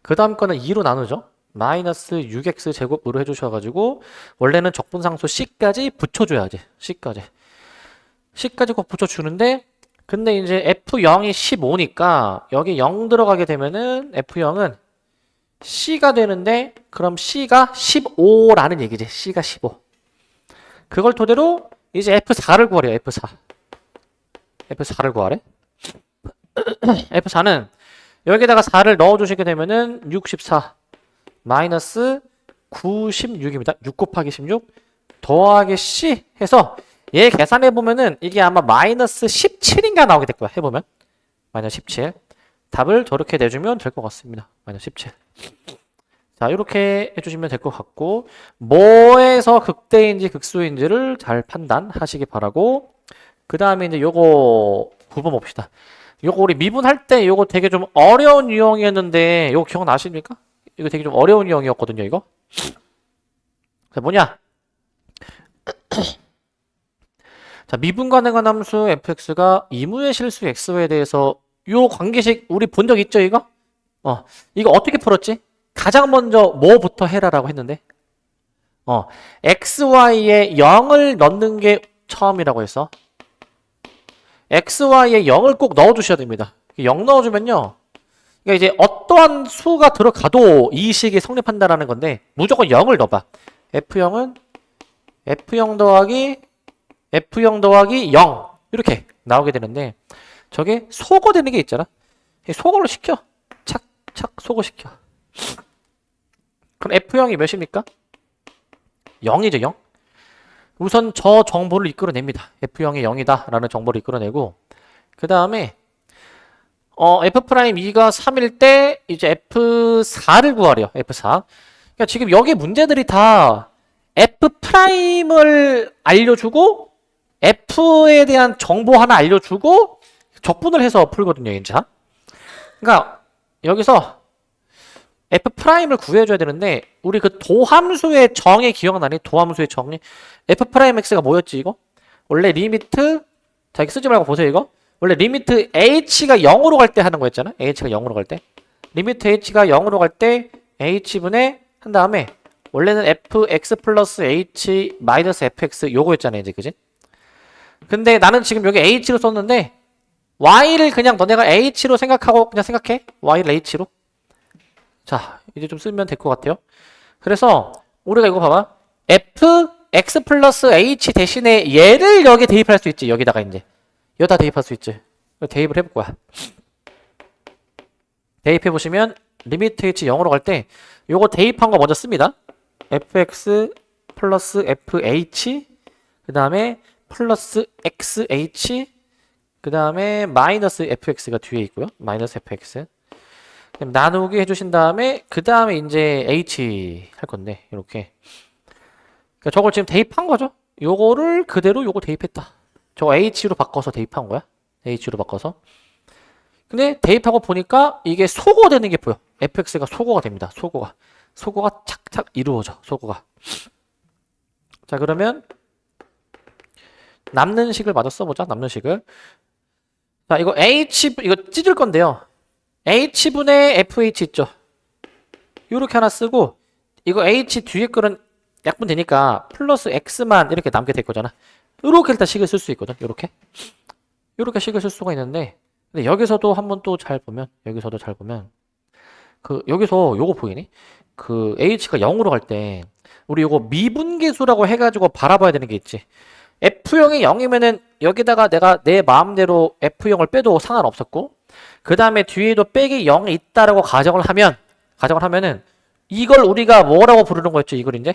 A: 그 다음 거는 2로 나누죠. 마이너스 6x제곱으로 해주셔가지고 원래는 적분상수 c까지 붙여줘야지. c까지 꼭 붙여주는데, 근데 이제 f0이 15니까 여기 0 들어가게 되면은 f0은 c가 되는데, 그럼 c가 15라는 얘기지. c가 15. 그걸 토대로 이제 f4를 구하래요. f4를 구하래. f4는 여기다가 4를 넣어주시게 되면은 64 마이너스 96입니다. 6 곱하기 16 더하기 c 해서 얘 계산해보면은 이게 아마 마이너스 17인가 나오게 될 거야. 해보면 마이너스 17. 답을 저렇게 내주면 될 것 같습니다. 마이너스 17. 자, 이렇게 해주시면 될 것 같고, 뭐에서 극대인지 극소인지를 잘 판단하시기 바라고, 그 다음에 이제 요거 9번 봅시다. 요거 우리 미분할 때 요거 되게 좀 어려운 유형이었는데, 요거 기억나십니까? 이거 되게 좀 어려운 유형이었거든요, 이거. 자, 뭐냐? 자, 미분 가능한 함수 fx가 이무의 실수 x에 대해서 요 관계식 우리 본 적 있죠, 이거? 이거 어떻게 풀었지? 가장 먼저 뭐부터 해라라고 했는데, xy에 0을 넣는 게 처음이라고 했어. xy에 0을 꼭 넣어주셔야 됩니다. 0 넣어주면요, 그러니까 이제 어떠한 수가 들어가도 이 식이 성립한다라는 건데, 무조건 0을 넣어봐. f0은 f0 더하기 0 이렇게 나오게 되는데, 저게 소거되는 게 있잖아. 소거를 시켜. 착착 소거시켜. 그럼 f0이 몇입니까? 0이죠, 0. 우선 저 정보를 이끌어냅니다. f0이 0이다 라는 정보를 이끌어내고, 그 다음에 f'2가 3일 때 이제 f4를 구하래요. f4. 그러니까 지금 여기 문제들이 다 f'을 알려주고 f에 대한 정보 하나 알려주고 적분을 해서 풀거든요, 이제. 그러니까 여기서 f'을 구해줘야 되는데, 우리 그 도함수의 정의 기억나니? 도함수의 정의. f'x가 뭐였지, 이거? 원래 리미트, 자, 이거 쓰지 말고 보세요, 이거. 원래 리미트 h가 0으로 갈 때 하는 거였잖아. h가 0으로 갈 때. 리미트 h가 0으로 갈 때 h분의 한 다음에 원래는 fx 플러스 h 마이너스 fx 요거였잖아요, 이제, 그지? 근데 나는 지금 여기 h로 썼는데 y를 그냥 너네가 h로 생각하고 그냥 생각해. y를 h로. 자, 이제 좀 쓰면 될 것 같아요. 그래서 우리가 이거 봐봐. f x 플러스 h 대신에 얘를 여기에 대입할 수 있지. 여기다가 이제 여기다 대입할 수 있지. 대입을 해볼 거야. 대입해 보시면 리미트 h 0으로 갈 때 요거 대입한 거 먼저 씁니다. fx 플러스 fh 그 다음에 플러스 xh 그 다음에 마이너스 fx가 뒤에 있고요. 마이너스 fx 나누기 해주신 다음에 그 다음에 이제 h 할 건데 이렇게 그러니까 저걸 지금 대입한 거죠. 요거를 그대로 요거 대입했다. 저거 h로 바꿔서 대입한 거야. h로 바꿔서. 근데 대입하고 보니까 이게 소거되는 게 보여. fx가 소거가 됩니다. 소거가 착착 이루어져. 소거가. 자 그러면 남는 식을 마저 써보자. 남는 식을. 자 이거 이거 찢을 건데요. h분의 fh 있죠. 요렇게 하나 쓰고 이거 h 뒤에 거는 약분 되니까 플러스 x만 이렇게 남게 될 거잖아. 요렇게 일단 식을 쓸 수 있거든. 요렇게 식을 쓸 수가 있는데 근데 여기서도 한번 또 잘 보면 그 여기서 요거 보이니? 그 h가 0으로 갈 때 우리 요거 미분계수라고 해가지고 바라봐야 되는 게 있지. F형이 0이면은 여기다가 내가 내 마음대로 F형을 빼도 상관없었고 그 다음에 뒤에도 빼기 0이 있다라고 가정을 하면은 이걸 우리가 뭐라고 부르는 거였죠? 이걸 이제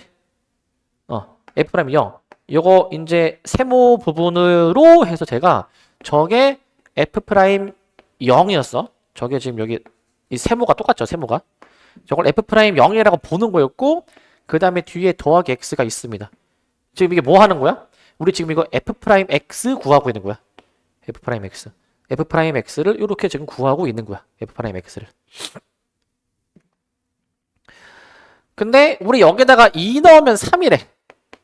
A: F' 0 요거 이제 세모 부분으로 해서 제가 저게 F' 0이었어. 저게 지금 여기 이 세모가 똑같죠? 세모가 저걸 F' 0이라고 보는 거였고 그 다음에 뒤에 더하기 X가 있습니다. 지금 이게 뭐 하는 거야? 우리 지금 이거 F'X 구하고 있는 거야. F'X. F'X를 이렇게 지금 구하고 있는 거야. F'X를. 근데 우리 여기다가 2 넣으면 3이래.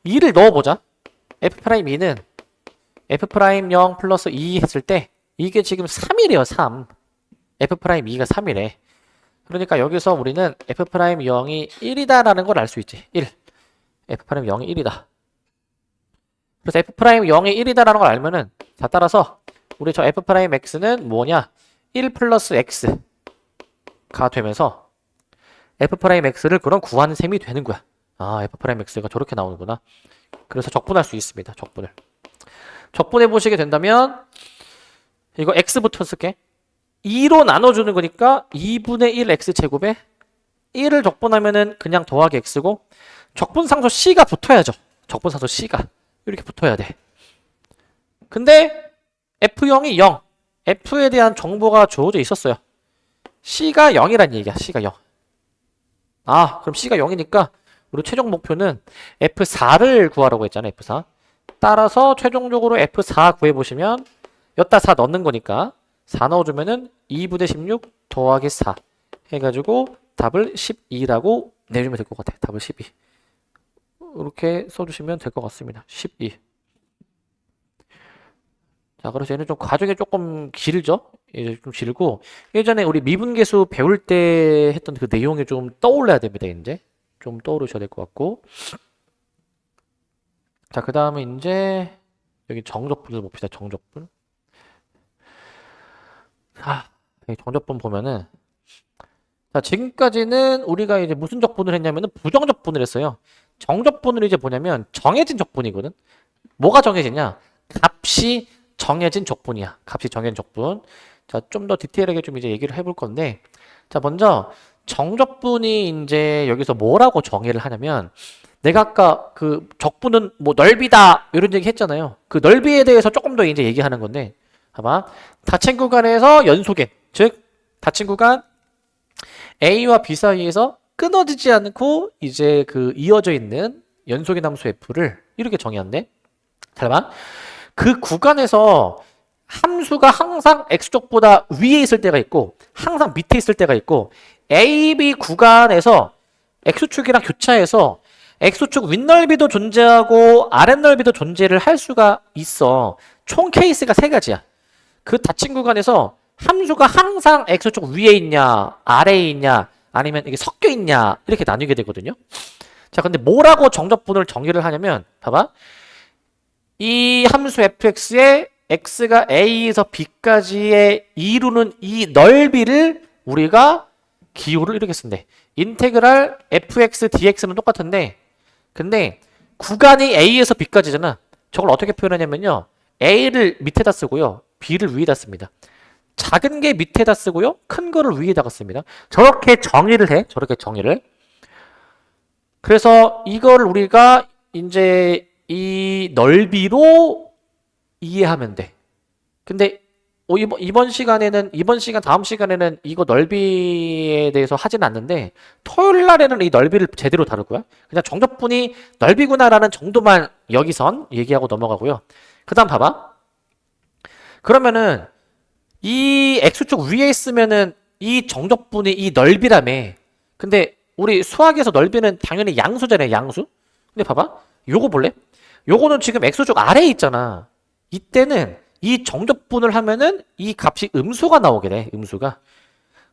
A: 2를 넣어보자. F'2는 F'0 플러스 2 했을 때 이게 지금 3이래요. 3. F'2가 3이래. 그러니까 여기서 우리는 F'0이 1이다라는 걸 알 수 있지. 1. F'0이 1이다. 그래서 F'0이 1이다라는 걸 알면은 자 따라서 우리 저 F'X는 뭐냐? 1 플러스 X가 되면서 F'X를 그럼 구하는 셈이 되는 거야. 아, F'X가 저렇게 나오는구나. 그래서 적분할 수 있습니다. 적분해 보시게 된다면 이거 X부터 쓸게. 2로 나눠주는 거니까 2분의 1 X제곱에 1을 적분하면은 그냥 더하기 X고 적분상수 C가 붙어야죠. 적분상수 C가 이렇게 붙어야 돼. 근데 F형이 0. F에 대한 정보가 주어져 있었어요. C가 0이란 얘기야. C가 0. 아, 그럼 C가 0이니까 우리 최종 목표는 F4를 구하라고 했잖아요. F4. 따라서 최종적으로 F4 구해보시면 여기다 4 넣는 거니까 4 넣어주면은 2분의 16 더하기 4 해가지고 답을 12라고 내주면 될 것 같아요. 답을 12. 이렇게 써주시면 될 것 같습니다. 12. 자, 그래서 얘는 좀 과정이 조금 길죠? 이제 좀 길고 예전에 우리 미분계수 배울 때 했던 그 내용이 좀 떠올라야 됩니다. 이제 좀 떠오르셔야 될 것 같고 자, 그 다음에 이제 여기 정적분을 봅시다. 정적분. 정적분 보면은 자, 지금까지는 우리가 이제 무슨 적분을 했냐면은 부정적분을 했어요. 정적분을 이제 뭐냐면 정해진 적분이거든. 뭐가 정해지냐? 값이 정해진 적분이야. 값이 정해진 적분. 자, 좀 더 디테일하게 좀 이제 얘기를 해볼 건데, 자, 먼저 정적분이 이제 여기서 뭐라고 정의를 하냐면, 내가 아까 그 적분은 뭐 넓이다 이런 얘기 했잖아요. 그 넓이에 대해서 조금 더 이제 얘기하는 건데, 봐봐. 닫힌 구간에서 연소계, 즉 닫힌 구간 A와 B 사이에서 끊어지지 않고 이제 그 이어져 있는 연소계 함수 F를 이렇게 정의한대. 잘 봐. 그 구간에서 함수가 항상 X쪽보다 위에 있을 때가 있고 항상 밑에 있을 때가 있고 A, B 구간에서 X축이랑 교차해서 X축 윗넓이도 존재하고 아랫넓이도 존재를 할 수가 있어. 총 케이스가 3가지야. 그 닫힌 구간에서 함수가 항상 X축 위에 있냐 아래에 있냐 아니면 이게 섞여 있냐 이렇게 나뉘게 되거든요. 자, 근데 뭐라고 정적분을 정의를 하냐면 봐봐. 이 함수 fx에 x가 a에서 b까지의 이루는 이 넓이를 우리가 기호를 이렇게 쓴대. 인테그랄 fx dx는 똑같은데 근데 구간이 A에서 B까지잖아. 저걸 어떻게 표현하냐면요. A를 밑에다 쓰고요. B를 위에다 씁니다. 작은 게 밑에다 쓰고요. 큰 거를 위에다가 씁니다. 저렇게 정의를 해. 저렇게 정의를. 그래서 이걸 우리가 이제 이 넓이로 이해하면 돼. 근데 이번 시간 다음 시간에는 이거 넓이에 대해서 하진 않는데 토요일 날에는 이 넓이를 제대로 다룰 거야. 그냥 정적분이 넓이구나라는 정도만 여기선 얘기하고 넘어가고요. 그 다음 봐봐. 그러면은 이 x축 위에 있으면은 이 정적분이 이 넓이라며. 근데 우리 수학에서 넓이는 당연히 양수잖아요. 양수. 근데 봐봐. 요거 볼래? 요거는 지금 x축 아래에 있잖아. 이때는 이 정적분을 하면은 이 값이 음수가 나오게 돼.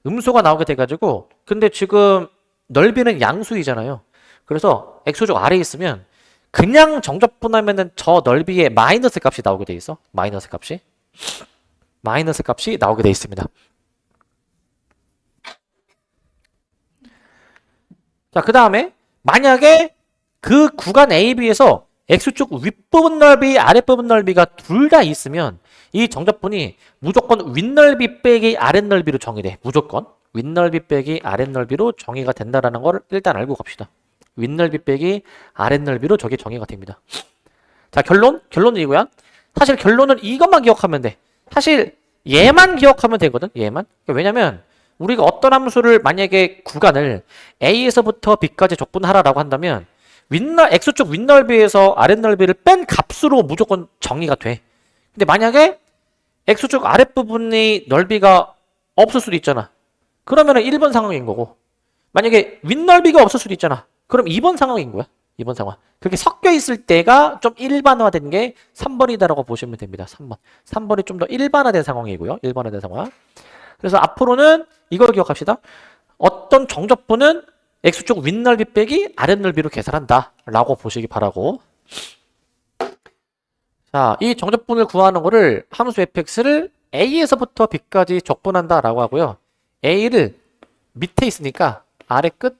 A: 음수가 나오게 돼가지고 근데 지금 넓이는 양수이잖아요. 그래서 x축 아래에 있으면 그냥 정적분하면은 저 넓이에 마이너스 값이 나오게 돼 있어. 마이너스 값이 나오게 돼 있습니다. 자, 그 다음에 만약에 그 구간 AB에서 X축 윗부분 넓이, 아랫부분 넓이가 둘 다 있으면 이 정적분이 무조건 윗넓이 빼기 아랫넓이로 정의돼. 무조건 윗넓이 빼기 아랫넓이로 정의가 된다라는 걸 일단 알고 갑시다. 윗넓이 빼기 아랫넓이로 저게 정의가 됩니다. 자, 결론은 이거야. 사실 결론은 이것만 기억하면 돼. 사실 얘만 기억하면 되거든. 얘만. 왜냐면 우리가 어떤 함수를 만약에 구간을 A에서부터 B까지 적분하라라고 한다면 X축 윗넓이에서 아랫넓이를 뺀 값으로 무조건 정의가 돼. 근데 만약에 X축 아랫부분이 넓이가 없을 수도 있잖아. 그러면은 1번 상황인 거고. 만약에 윗넓이가 없을 수도 있잖아. 그럼 2번 상황인 거야. 2번 상황. 그렇게 섞여 있을 때가 좀 일반화된 게 3번이다라고 보시면 됩니다. 3번. 3번이 좀 더 일반화된 상황이고요. 일반화된 상황. 그래서 앞으로는 이걸 기억합시다. 어떤 정적분은 X축 윗넓이 빼기 아랫넓이로 계산한다 라고 보시기 바라고. 자, 이 정적분을 구하는 거를 함수 fx를 A에서부터 B까지 적분한다 라고 하고요. A를 밑에 있으니까 아래 끝,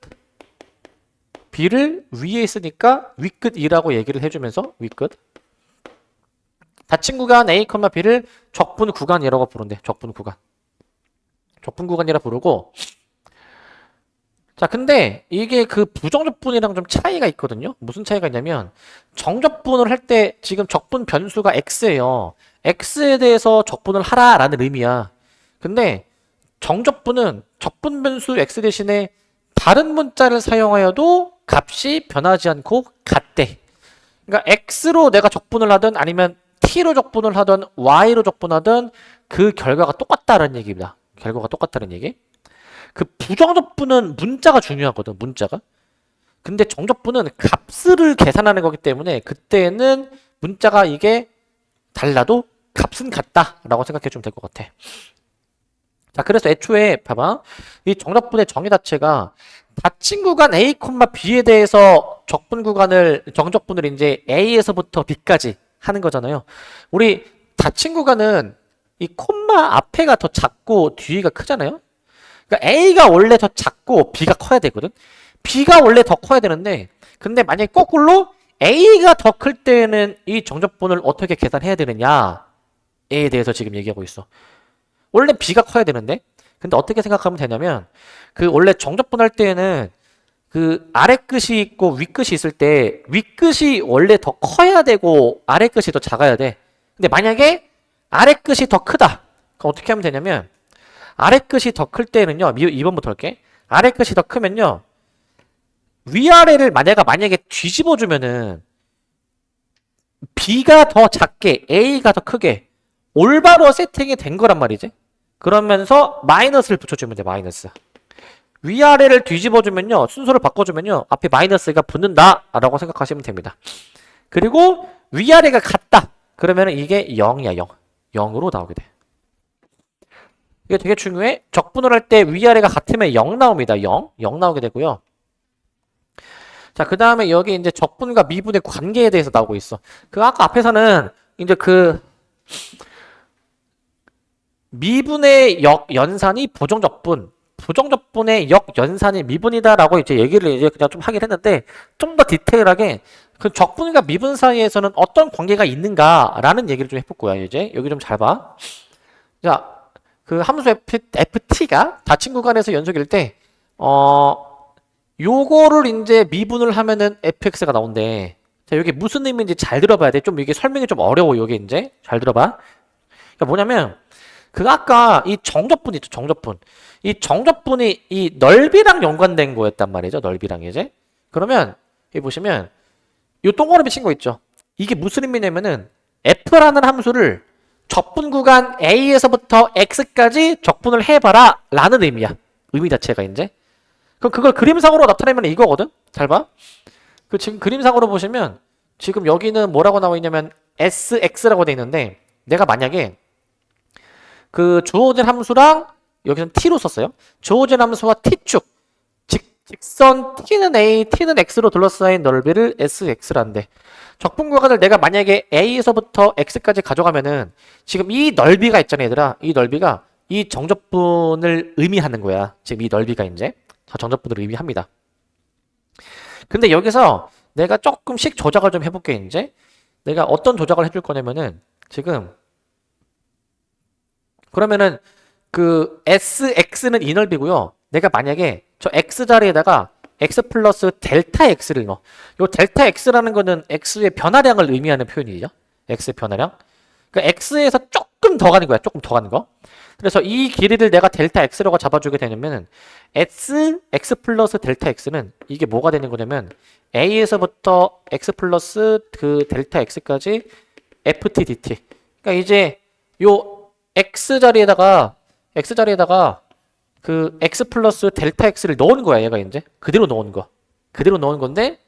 A: B를 위에 있으니까 윗끝 2라고 얘기를 해주면서 윗끝. 닫힌 구간 A, B를 적분 구간이라고 부른대. 적분 구간이라 부르고. 자, 근데 이게 그 부정적분이랑 좀 차이가 있거든요. 무슨 차이가 있냐면 정적분을 할 때 지금 적분 변수가 x예요. x에 대해서 적분을 하라라는 의미야. 근데 정적분은 적분 변수 x 대신에 다른 문자를 사용하여도 값이 변하지 않고 같대. 그러니까 x로 내가 적분을 하든 아니면 t로 적분을 하든 y로 적분하든 그 결과가 똑같다는 얘기입니다. 결과가 똑같다는 얘기. 그 부정적분은 문자가 중요하거든. 문자가. 근데 정적분은 값을 계산하는 거기 때문에 그때는 문자가 이게 달라도 값은 같다라고 생각해 주면 될 것 같아. 자, 그래서 애초에 봐봐. 이 정적분의 정의 자체가 닫힌 구간 A, B에 대해서 정적분을 이제 A에서부터 B까지 하는 거잖아요. 우리 닫힌 구간은 이 콤마 앞에가 더 작고 뒤가 크잖아요. 그러니까 A가 원래 더 작고 B가 커야 되거든. B가 원래 더 커야 되는데 근데 만약에 거꾸로 A가 더 클 때는 이 정적분을 어떻게 계산해야 되느냐에 대해서 지금 얘기하고 있어. 원래 B가 커야 되는데 근데 어떻게 생각하면 되냐면 그 원래 정적분 할 때에는 그 아래 끝이 있고 윗 끝이 있을 때 윗 끝이 원래 더 커야 되고 아래 끝이 더 작아야 돼. 근데 만약에 아래 끝이 더 크다. 그럼 어떻게 하면 되냐면 아래 끝이 더 클 때는요. 2번부터 할게. 아래 끝이 더 크면요. 위아래를 만약에 뒤집어주면은 B가 더 작게 A가 더 크게 올바로 세팅이 된 거란 말이지. 그러면서 마이너스를 붙여주면 돼. 마이너스. 위아래를 뒤집어주면요. 순서를 바꿔주면요. 앞에 마이너스가 붙는다 라고 생각하시면 됩니다. 그리고 위아래가 같다. 그러면 이게 0이야. 0. 0으로 나오게 돼. 이게 되게 중요해. 적분을 할 때 위아래가 같으면 0 나옵니다. 0 나오게 되고요. 자, 그 다음에 여기 이제 적분과 미분의 관계에 대해서 나오고 있어. 그 아까 앞에서는 이제 그 미분의 역연산이 부정적분의 역연산이 미분이다라고 이제 얘기를 이제 그냥 좀 하긴 했는데 좀 더 디테일하게 그 적분과 미분 사이에서는 어떤 관계가 있는가라는 얘기를 좀 해볼 거야. 이제 여기 좀 잘 봐. 자, 그 함수 ft가 닫힌 구간에서 연속일 때 요거를 이제 미분을 하면은 fx가 나온대. 자, 이게 무슨 의미인지 잘 들어봐야 돼. 좀 이게 설명이 좀 어려워. 이게 이제 잘 들어봐. 그러니까 뭐냐면 그 아까 이 정적분 있죠. 정적분. 이 정적분이 이 넓이랑 연관된 거였단 말이죠. 넓이랑 이제. 그러면 여기 보시면 이 동그라미 친 거 있죠. 이게 무슨 의미냐면은 f라는 함수를 적분 구간 a에서부터 x까지 적분을 해봐라 라는 의미야. 의미 자체가 이제. 그럼 그걸 그림상으로 나타내면 이거거든. 잘 봐. 그 지금 그림상으로 보시면 지금 여기는 뭐라고 나와 있냐면 sx라고 돼 있는데 내가 만약에 그 주어진 함수랑 여기서는 t로 썼어요. 주어진 함수와 t축 직선 t는 a, t는 x로 둘러싸인 넓이를 sx란데 적분 구간을 내가 만약에 a에서부터 x까지 가져가면은 지금 이 넓이가 있잖아 얘들아. 이 넓이가 이 정적분을 의미하는 거야. 지금 이 넓이가 이제 저 정적분을 의미합니다. 근데 여기서 내가 조금씩 조작을 좀 해볼게 이제. 내가 어떤 조작을 해줄 거냐면은 지금 그러면은 그 sx는 이 넓이고요. 내가 만약에 저 x 자리에다가 x 플러스 델타 x를 넣어. 요 델타 x라는 거는 x의 변화량을 의미하는 표현이죠. x의 변화량. 그러니까 x에서 조금 더 가는 거야. 조금 더 가는 거. 그래서 이 길이를 내가 델타 x라고 잡아주게 되면은 x 플러스 델타 x는 이게 뭐가 되는 거냐면 a에서부터 x 플러스 그 델타 x까지 ft dt. 그러니까 이제 요 x 자리에다가 그 x 플러스 델타 x를 넣은 거야. 얘가 이제 그대로 넣은 거. 그대로 넣은 건데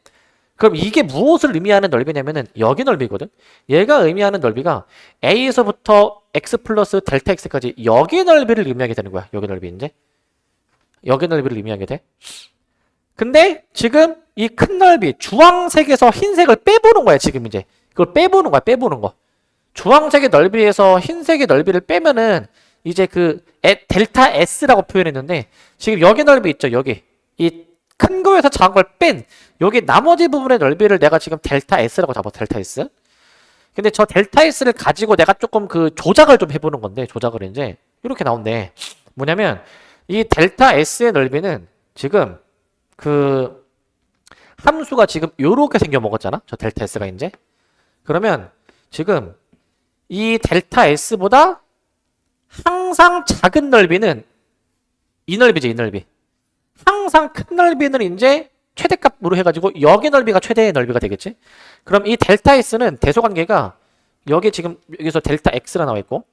A: 그럼 이게 무엇을 의미하는 넓이냐면은 여기 넓이거든. 얘가 의미하는 넓이가 a에서부터 x 플러스 델타 x까지 여기 넓이를 의미하게 되는 거야. 여기 넓이 이제. 여기 넓이를 의미하게 돼. 근데 지금 이 큰 넓이 주황색에서 흰색을 빼보는 거야. 지금 이제. 그걸 빼보는 거야. 빼보는 거. 주황색의 넓이에서 흰색의 넓이를 빼면은 이제 그 델타 S라고 표현했는데 지금 여기 넓이 있죠. 여기. 이 큰 거에서 작은 걸 뺀 여기 나머지 부분의 넓이를 내가 지금 델타 S라고 잡아. 델타 S. 근데 저 델타 S를 가지고 내가 조금 그 조작을 좀 해보는 건데 조작을 이제 이렇게 나온대. 뭐냐면 이 델타 S의 넓이는 지금 그 함수가 지금 요렇게 생겨 먹었잖아. 저 델타 S가 이제. 그러면 지금 이 델타 S보다 항상 작은 넓이는 이 넓이지, 이 넓이. 항상 큰 넓이는 이제 최대값으로 해가지고 여기 넓이가 최대의 넓이가 되겠지. 그럼 이 델타 S는 대소관계가 여기 지금 여기서 델타 X가 나와 있고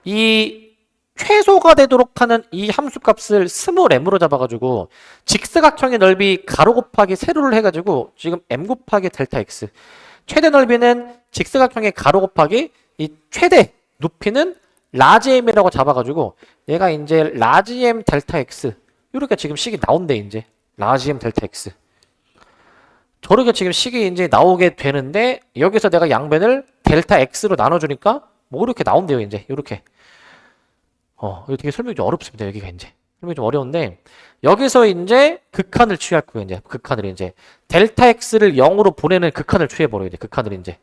A: 이 최소가 되도록 하는 이 함수값을 스몰 m으로 잡아가지고 직사각형의 넓이 가로 곱하기 세로를 해가지고 지금 m 곱하기 델타 X 최대 넓이는 직사각형의 가로 곱하기 이 최대 높이는 라지 m이라고 잡아가지고 얘가 이제 라지 m 델타 x 이렇게 지금 식이 나온대 이제 라지 m 델타 x 저렇게 지금 식이 이제 나오게 되는데 여기서 내가 양변을 델타 x로 나눠주니까 뭐 이렇게 나온대요 이제 이렇게 이거 되게 설명이 좀 어렵습니다 여기가 이제 설명이 좀 어려운데 여기서 이제 극한을 취할 거예요 이제 극한을 이제 델타 x를 0으로 보내는 극한을 취해버려야 돼 극한을 이제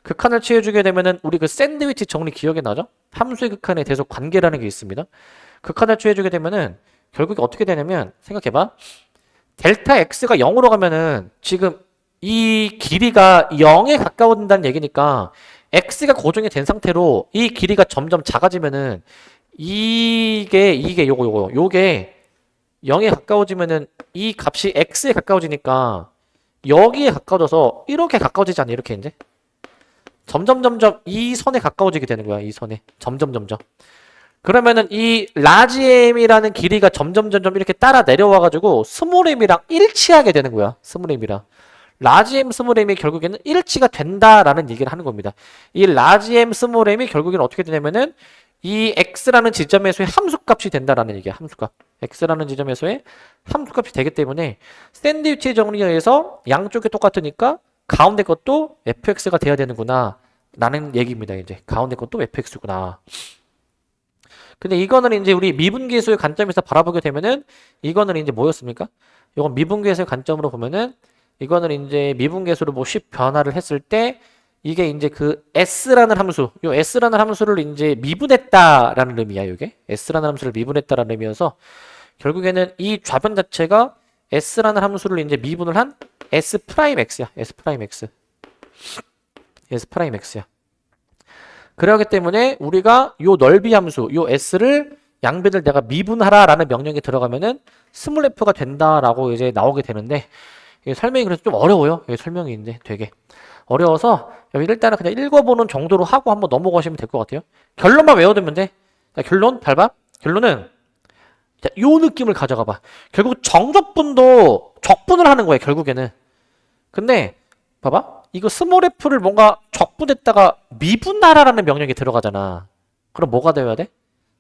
A: 극한을 취해주게 되면은 우리 그 샌드위치 정리 기억이 나죠? 함수의 극한의 대속 관계라는 게 있습니다. 극한을 취해주게 되면은 결국에 어떻게 되냐면 생각해봐. 델타 x가 0으로 가면은 지금 이 길이가 0에 가까워진다는 얘기니까 x가 고정이 된 상태로 이 길이가 점점 작아지면은 이게 요게 0에 가까워지면은 이 값이 x에 가까워지니까 여기에 가까워져서 이렇게 가까워지지 않냐 이렇게 이제 점점 이 선에 가까워지게 되는 거야. 이 선에 점점 그러면은 이 라지 m이라는 길이가 점점 이렇게 따라 내려와 가지고 스몰 m이랑 일치하게 되는 거야. 스몰 m이랑 라지 m 스몰 m이 결국에는 일치가 된다라는 얘기를 하는 겁니다. 이 라지 m 스몰 m이 결국에는 어떻게 되냐면은 이 x라는 지점에서의 함수값이 된다라는 얘기야. 함수값. x라는 지점에서의 함수값이 되기 때문에 샌드위치 정리에 의해서 양쪽이 똑같으니까 가운데 것도 fx가 돼야 되는구나 라는 얘기입니다. 이제 가운데 것도 fx구나. 근데 이거는 이제 우리 미분계수의 관점에서 바라보게 되면은 이거는 이제 뭐였습니까? 이건 미분계수의 관점으로 보면은 이거는 이제 미분계수로 뭐 10 변화를 했을 때 이게 이제 그 s라는 함수, 요 s라는 함수를 이제 미분했다라는 의미야, 이게. s라는 함수를 미분했다라는 의미여서 결국에는 이 좌변 자체가 s라는 함수를 이제 미분을 한 s 프라임 x야. s 프라임 x. s 프라임 x야. 그러기 때문에 우리가 요 넓이 함수, 요 s를 양변을 내가 미분하라라는 명령이 들어가면은 스몰 f가 된다라고 이제 나오게 되는데 이게 설명이 그래서 좀 어려워요. 이게 설명이 이제 되게 어려워서 여기 일단은 그냥 읽어보는 정도로 하고 한번 넘어가시면 될 것 같아요. 결론만 외워두면 돼. 자, 결론 밟아. 결론은 자, 요 느낌을 가져가 봐. 결국 정적분도 적분을 하는 거예요, 결국에는. 근데 봐봐. 이거 스몰 f를 뭔가 적분했다가 미분하라라는 명령이 들어가잖아. 그럼 뭐가 되어야 돼?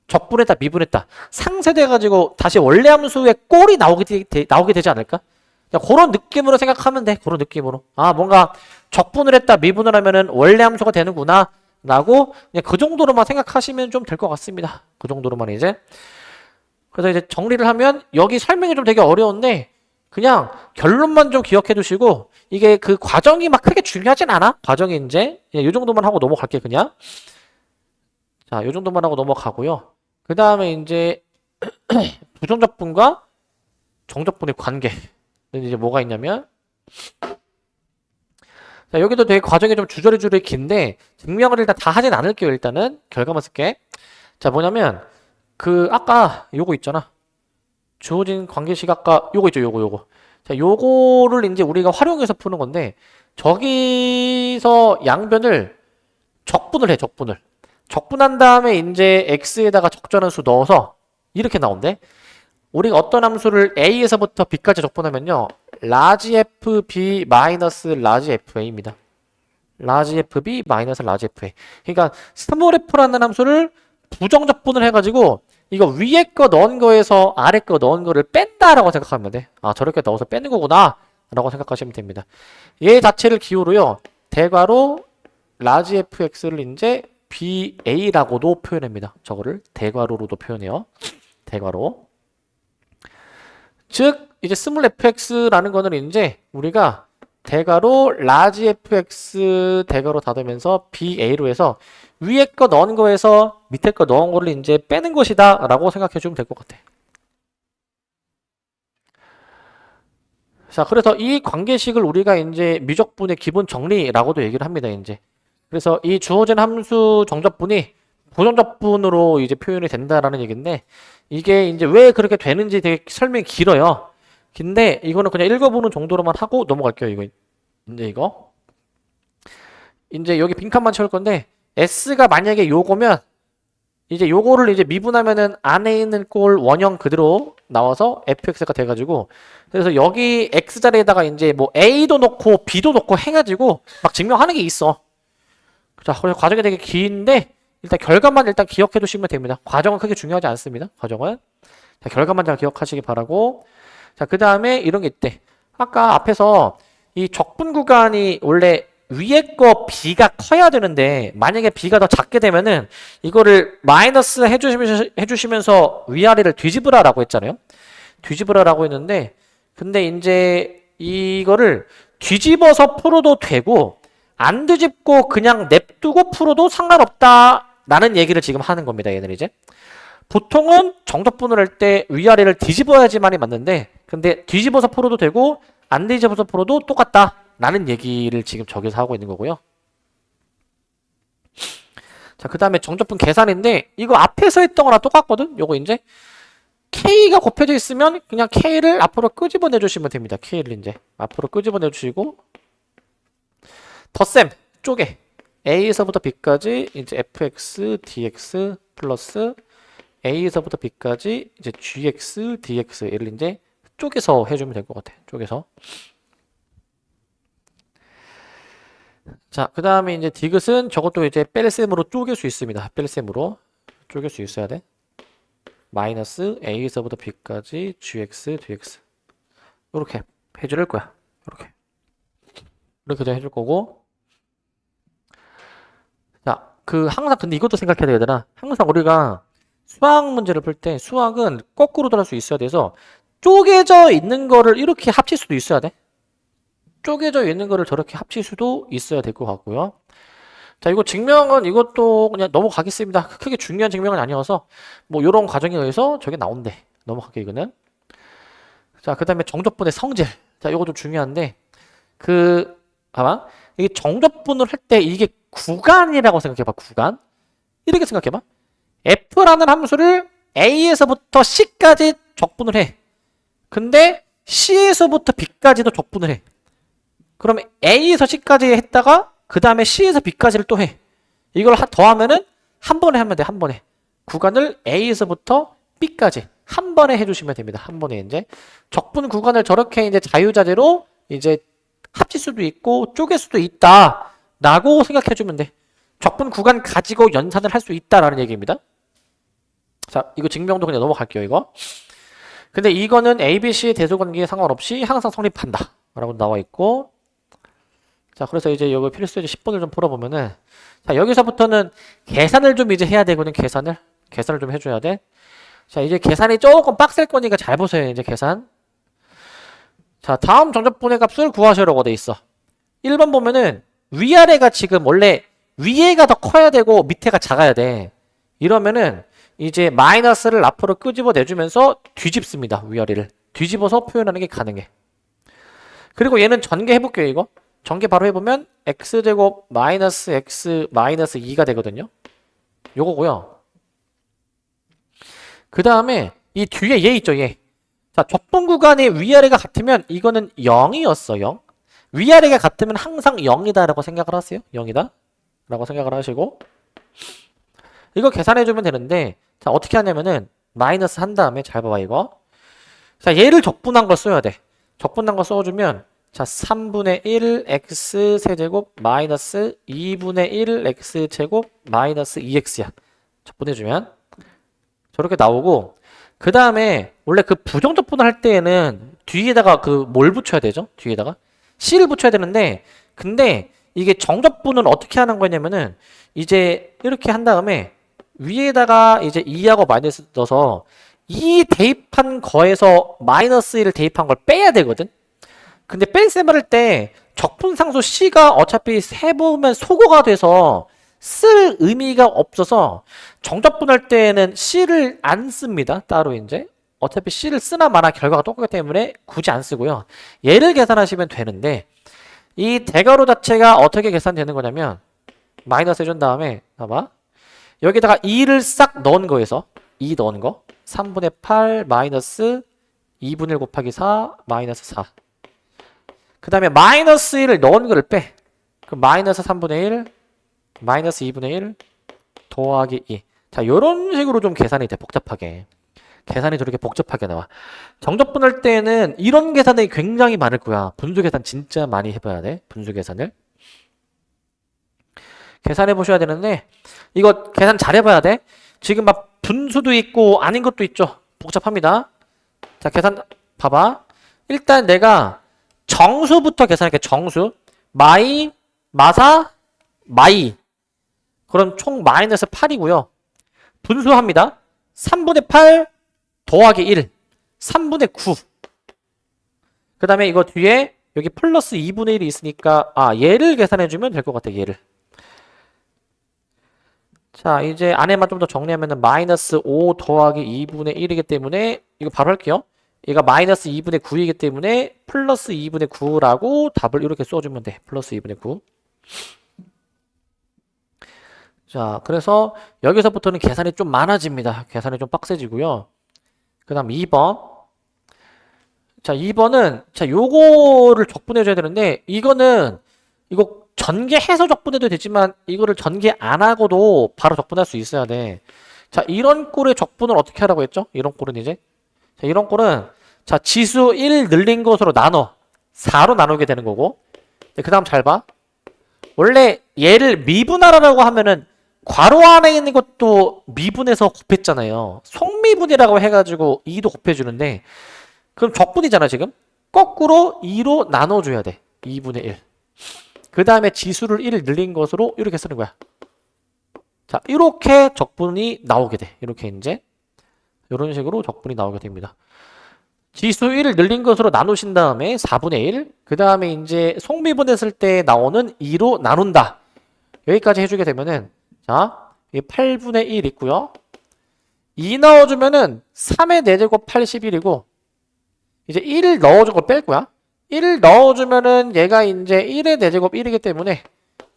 A: 적분했다, 미분했다. 상쇄돼가지고 다시 원래 함수의 꼴이 나오게 되지 않을까? 그런 느낌으로 생각하면 돼. 그런 느낌으로. 아, 뭔가 적분을 했다, 미분을 하면은 원래 함수가 되는구나. 라고 그냥 그 정도로만 생각하시면 좀 될 것 같습니다. 그 정도로만 이제. 그래서 이제 정리를 하면 여기 설명이 좀 되게 어려운데 그냥 결론만 좀 기억해 두시고 이게 그 과정이 막 크게 중요하진 않아. 과정이 이제 이 정도만 하고 넘어갈게 그냥. 자, 요 정도만 하고 넘어가고요. 그 다음에 이제 부정적분과 정적분의 관계는 이제 뭐가 있냐면 자, 여기도 되게 과정이 좀 주저리주저리 긴데 증명을 일단 다 하진 않을게요. 일단은 결과만 쓸게. 자, 뭐냐면 그 아까 요거 있잖아. 주어진 관계식 아까 요거 있죠. 요거. 자, 요거를 이제 우리가 활용해서 푸는 건데 저기서 양변을 적분을 해. 적분한 다음에 이제 x에다가 적절한 수 넣어서 이렇게 나온대. 우리가 어떤 함수를 a에서부터 b까지 적분하면요. large fb 마이너스 large fa입니다. large fb 마이너스 large fa. 그러니까 스몰 f라는 함수를 부정적분을 해가지고 이거 위에 거 넣은 거에서 아래 거 넣은 거를 뺀다라고 생각하면 돼. 아, 저렇게 넣어서 빼는 거구나 라고 생각하시면 됩니다. 얘 자체를 기호로요. 대괄호 large fx를 이제 ba라고도 표현합니다. 저거를 대괄호로도 표현해요. 대괄호. 즉 이제 스몰 fx라는 거는 이제 우리가 대괄호 large fx 대괄호 닫으면서 ba로 해서 위에 거 넣은 거에서 밑에 거 넣은 거를 이제 빼는 것이다 라고 생각해 주면 될 것 같아. 자, 그래서 이 관계식을 우리가 이제 미적분의 기본 정리라고도 얘기를 합니다. 이제 그래서 이 주어진 함수 정적분이 부정적분으로 이제 표현이 된다라는 얘기인데 이게 이제 왜 그렇게 되는지 되게 설명이 길어요. 근데 이거는 그냥 읽어보는 정도로만 하고 넘어갈게요. 이제 여기 빈칸만 채울 건데 s가 만약에 요거면 이제 요거를 이제 미분하면은 안에 있는 꼴 원형 그대로 나와서 fx가 돼가지고 그래서 여기 x 자리에다가 이제 뭐 a도 넣고 b도 넣고 해가지고 막 증명하는 게 있어. 자, 과정이 되게 긴데 일단 결과만 일단 기억해 두시면 됩니다. 과정은 크게 중요하지 않습니다. 과정은. 자, 결과만 잘 기억하시기 바라고. 자, 그 다음에 이런 게 있대. 아까 앞에서 이 적분 구간이 원래 위에 거 b가 커야 되는데 만약에 b가 더 작게 되면은 이거를 마이너스 해주시면서 위아래를 뒤집으라라고 했잖아요. 뒤집으라라고 했는데 근데 이제 이거를 뒤집어서 풀어도 되고 안 뒤집고 그냥 냅두고 풀어도 상관없다라는 얘기를 지금 하는 겁니다. 얘는 이제 보통은 정적분을 할 때 위아래를 뒤집어야지만이 맞는데 근데 뒤집어서 풀어도 되고 안 뒤집어서 풀어도 똑같다 라는 얘기를 지금 저기서 하고 있는 거고요. 자, 그 다음에 정적분 계산인데 이거 앞에서 했던 거랑 똑같거든. 요거 이제 K가 곱해져 있으면 그냥 K를 앞으로 끄집어내 주시면 됩니다. K를 이제 앞으로 끄집어내 주시고 덧셈 쪼개 A에서부터 B까지 이제 fx dx 플러스 A에서부터 B까지 이제 gx dx를 이제 쪼개서 해주면 될 것 같아. 쪼개서. 자, 그 다음에 이제 디귿은 저것도 이제 뺄셈으로 쪼갤 수 있습니다. 뺄셈으로 쪼갤 수 있어야 돼. 마이너스 A에서부터 B까지 gx dx 이렇게 해줄 거야. 이렇게 해줄 거고. 자, 항상 근데 이것도 생각해야 되잖아. 항상 우리가 수학 문제를 풀 때 수학은 거꾸로 돌아갈 수 있어야 돼서 쪼개져 있는 거를 이렇게 합칠 수도 있어야 돼. 쪼개져 있는 거를 저렇게 합칠 수도 있어야 될 것 같고요. 자, 이거 증명은 이것도 그냥 넘어가겠습니다. 크게 중요한 증명은 아니어서 뭐 이런 과정에 의해서 저게 나온대. 넘어갈게요, 이거는. 자, 그 다음에 정적분의 성질. 자, 이거 좀 중요한데 아마 이게 정적분을 할 때 이게 구간이라고 생각해봐. 구간. 이렇게 생각해봐. F라는 함수를 A에서부터 C까지 적분을 해. 근데 C에서부터 B까지도 적분을 해. 그럼 A에서 C까지 했다가 그 다음에 C에서 B까지를 또 해. 이걸 더하면은 한 번에 하면 돼. 한 번에. 구간을 A에서부터 B까지 한 번에 해주시면 됩니다. 한 번에 이제 적분 구간을 저렇게 이제 자유자재로 이제 합칠 수도 있고 쪼갤 수도 있다라고 생각해주면 돼. 적분 구간 가지고 연산을 할 수 있다라는 얘기입니다. 자, 이거 증명도 그냥 넘어갈게요. 이거. 근데 이거는 ABC의 대소관계에 상관없이 항상 성립한다 라고 나와 있고, 자, 그래서 이제 여기 필수예제 10번을 좀 풀어보면은, 자, 여기서부터는 계산을 좀 이제 해야 되거든. 계산을 좀 해줘야 돼. 자, 이제 계산이 조금 빡셀 거니까 잘 보세요. 이제 계산. 자, 다음 정적분의 값을 구하시라고 돼 있어. 1번 보면은 위아래가 지금 원래 위에가 더 커야 되고 밑에가 작아야 돼. 이러면은 이제 마이너스를 앞으로 끄집어 내주면서 뒤집습니다. 위아래를. 뒤집어서 표현하는 게 가능해. 그리고 얘는 전개 해볼게요. 이거. 전개 바로 해보면 x제곱 마이너스 x 마이너스 2가 되거든요. 요거고요. 그 다음에 이 뒤에 얘 있죠. 얘. 자, 적분 구간이 위아래가 같으면 이거는 0이었어. 0. 위아래가 같으면 항상 0이다 라고 생각을 하세요. 0이다 라고 생각을 하시고, 이거 계산해주면 되는데, 자, 어떻게 하냐면은 마이너스 한 다음에 잘 봐봐. 이거. 자, 얘를 적분한 걸 써야 돼. 적분한 거 써주면, 자, 3분의 1 x 세제곱 마이너스 2분의 1 x 제곱 마이너스 2x야. 적분해주면 저렇게 나오고, 그 다음에 원래 그 부정적분을 할 때에는 뒤에다가 그 뭘 붙여야 되죠? 뒤에다가 C를 붙여야 되는데, 근데 이게 정적분은 어떻게 하는 거냐면은 이제 이렇게 한 다음에 위에다가 이제 2하고 마이너스 넣어서 이 대입한 거에서 마이너스 1을 대입한 걸 빼야 되거든. 근데 뺄셈을 할 때 적분상수 C가 어차피 세보면 소거가 돼서 쓸 의미가 없어서 정적분할 때는 C를 안 씁니다. 따로 이제 어차피 C를 쓰나 마나 결과가 똑같기 때문에 굳이 안 쓰고요. 얘를 계산하시면 되는데, 이 대괄호 자체가 어떻게 계산되는 거냐면 마이너스 해준 다음에 봐봐. 여기다가 2를 싹 넣은 거에서 2 넣은 거 3분의 8 마이너스 2분의 1 곱하기 4 마이너스 4. 그 다음에 마이너스 1을 넣은 거를 빼. 그럼 마이너스 3분의 1 마이너스 2분의 1 더하기 2. 자, 요런 식으로 좀 계산이 돼. 복잡하게. 계산이 저렇게 복잡하게 나와. 정적분할 때는 이런 계산이 굉장히 많을 거야. 분수 계산 진짜 많이 해봐야 돼. 분수 계산을. 계산해 보셔야 되는데, 이거 계산 잘 해봐야 돼. 지금 막 분수도 있고 아닌 것도 있죠. 복잡합니다. 자, 계산 봐봐. 일단 내가 정수부터 계산할게. 정수. 마이, 마사, 마이. 그럼 총 마이너스 8이고요. 분수합니다. 3분의 8 더하기 1. 3분의 9. 그 다음에 이거 뒤에 여기 플러스 2분의 1이 있으니까, 얘를 계산해주면 될 것 같아. 얘를. 자, 이제 안에만 좀 더 정리하면은 마이너스 5 더하기 2분의 1이기 때문에 이거 바로 할게요. 얘가 마이너스 2분의 9이기 때문에 플러스 2분의 9라고 답을 이렇게 써주면 돼. 플러스 2분의 9. 자, 그래서 여기서부터는 계산이 좀 많아집니다. 계산이 좀 빡세지고요. 그 다음 2번. 자, 2번은, 자, 요거를 적분해줘야 되는데, 이거 전개해서 적분해도 되지만, 이거를 전개 안 하고도 바로 적분할 수 있어야 돼. 자, 이런 꼴의 적분을 어떻게 하라고 했죠? 이런 꼴은 이제. 자, 이런 꼴은, 자, 지수 1 늘린 것으로 나눠. 4로 나누게 되는 거고. 그 다음 잘 봐. 원래 얘를 미분하라고 하면은, 괄호 안에 있는 것도 미분해서 곱했잖아요. 속미분이라고 해가지고 2도 곱해주는데, 그럼 적분이잖아 지금. 거꾸로 2로 나눠줘야 돼. 2분의 1. 그 다음에 지수를 1 늘린 것으로 이렇게 쓰는 거야. 자, 이렇게 적분이 나오게 돼. 이렇게 이제 이런 식으로 적분이 나오게 됩니다. 지수 1을 늘린 것으로 나누신 다음에 4분의 1. 그 다음에 이제 속미분했을 때 나오는 2로 나눈다. 여기까지 해주게 되면은, 자, 이 8분의 1 있고요. 2 넣어주면은 3의 4제곱 81이고, 이제 1 넣어준 걸 뺄 거야. 1 넣어주면은 얘가 이제 1의 4제곱 1이기 때문에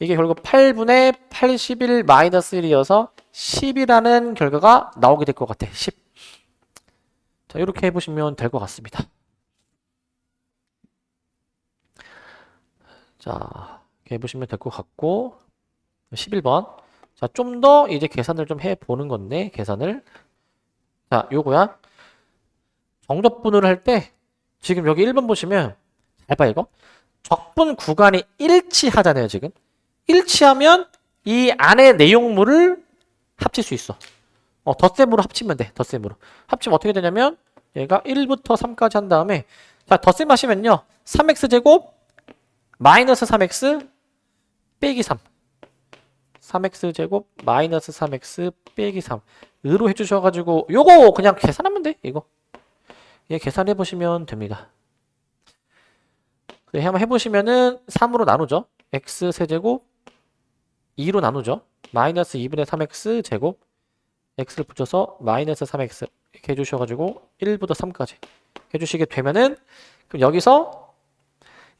A: 이게 결국 8분의 81 마이너스 1이어서 10이라는 결과가 나오게 될 것 같아. 10. 자, 이렇게 해보시면 될 것 같습니다. 자, 이렇게 해보시면 될 것 같고, 11번. 자, 좀 더 이제 계산을 좀 해보는 건데, 계산을. 자, 요거야. 정적분을 할 때, 지금 여기 1번 보시면, 잘 봐, 이거. 적분 구간이 일치하잖아요, 지금. 일치하면 이 안에 내용물을 합칠 수 있어. 덧셈으로 합치면 돼, 덧셈으로. 합치면 어떻게 되냐면, 얘가 1부터 3까지 한 다음에, 자, 덧셈 하시면요. 3x제곱 마이너스 3x 빼기 3. 3x제곱 마이너스 3x 빼기 3. 으로 해주셔가지고, 요거 그냥 계산하면 돼, 이거. 예, 계산해보시면 됩니다. 네, 한번 해보시면은 3으로 나누죠. x 세제곱 2로 나누죠. 마이너스 2분의 3x 제곱 x를 붙여서 마이너스 3x 이렇게 해주셔가지고 1부터 3까지 해주시게 되면은 그럼 여기서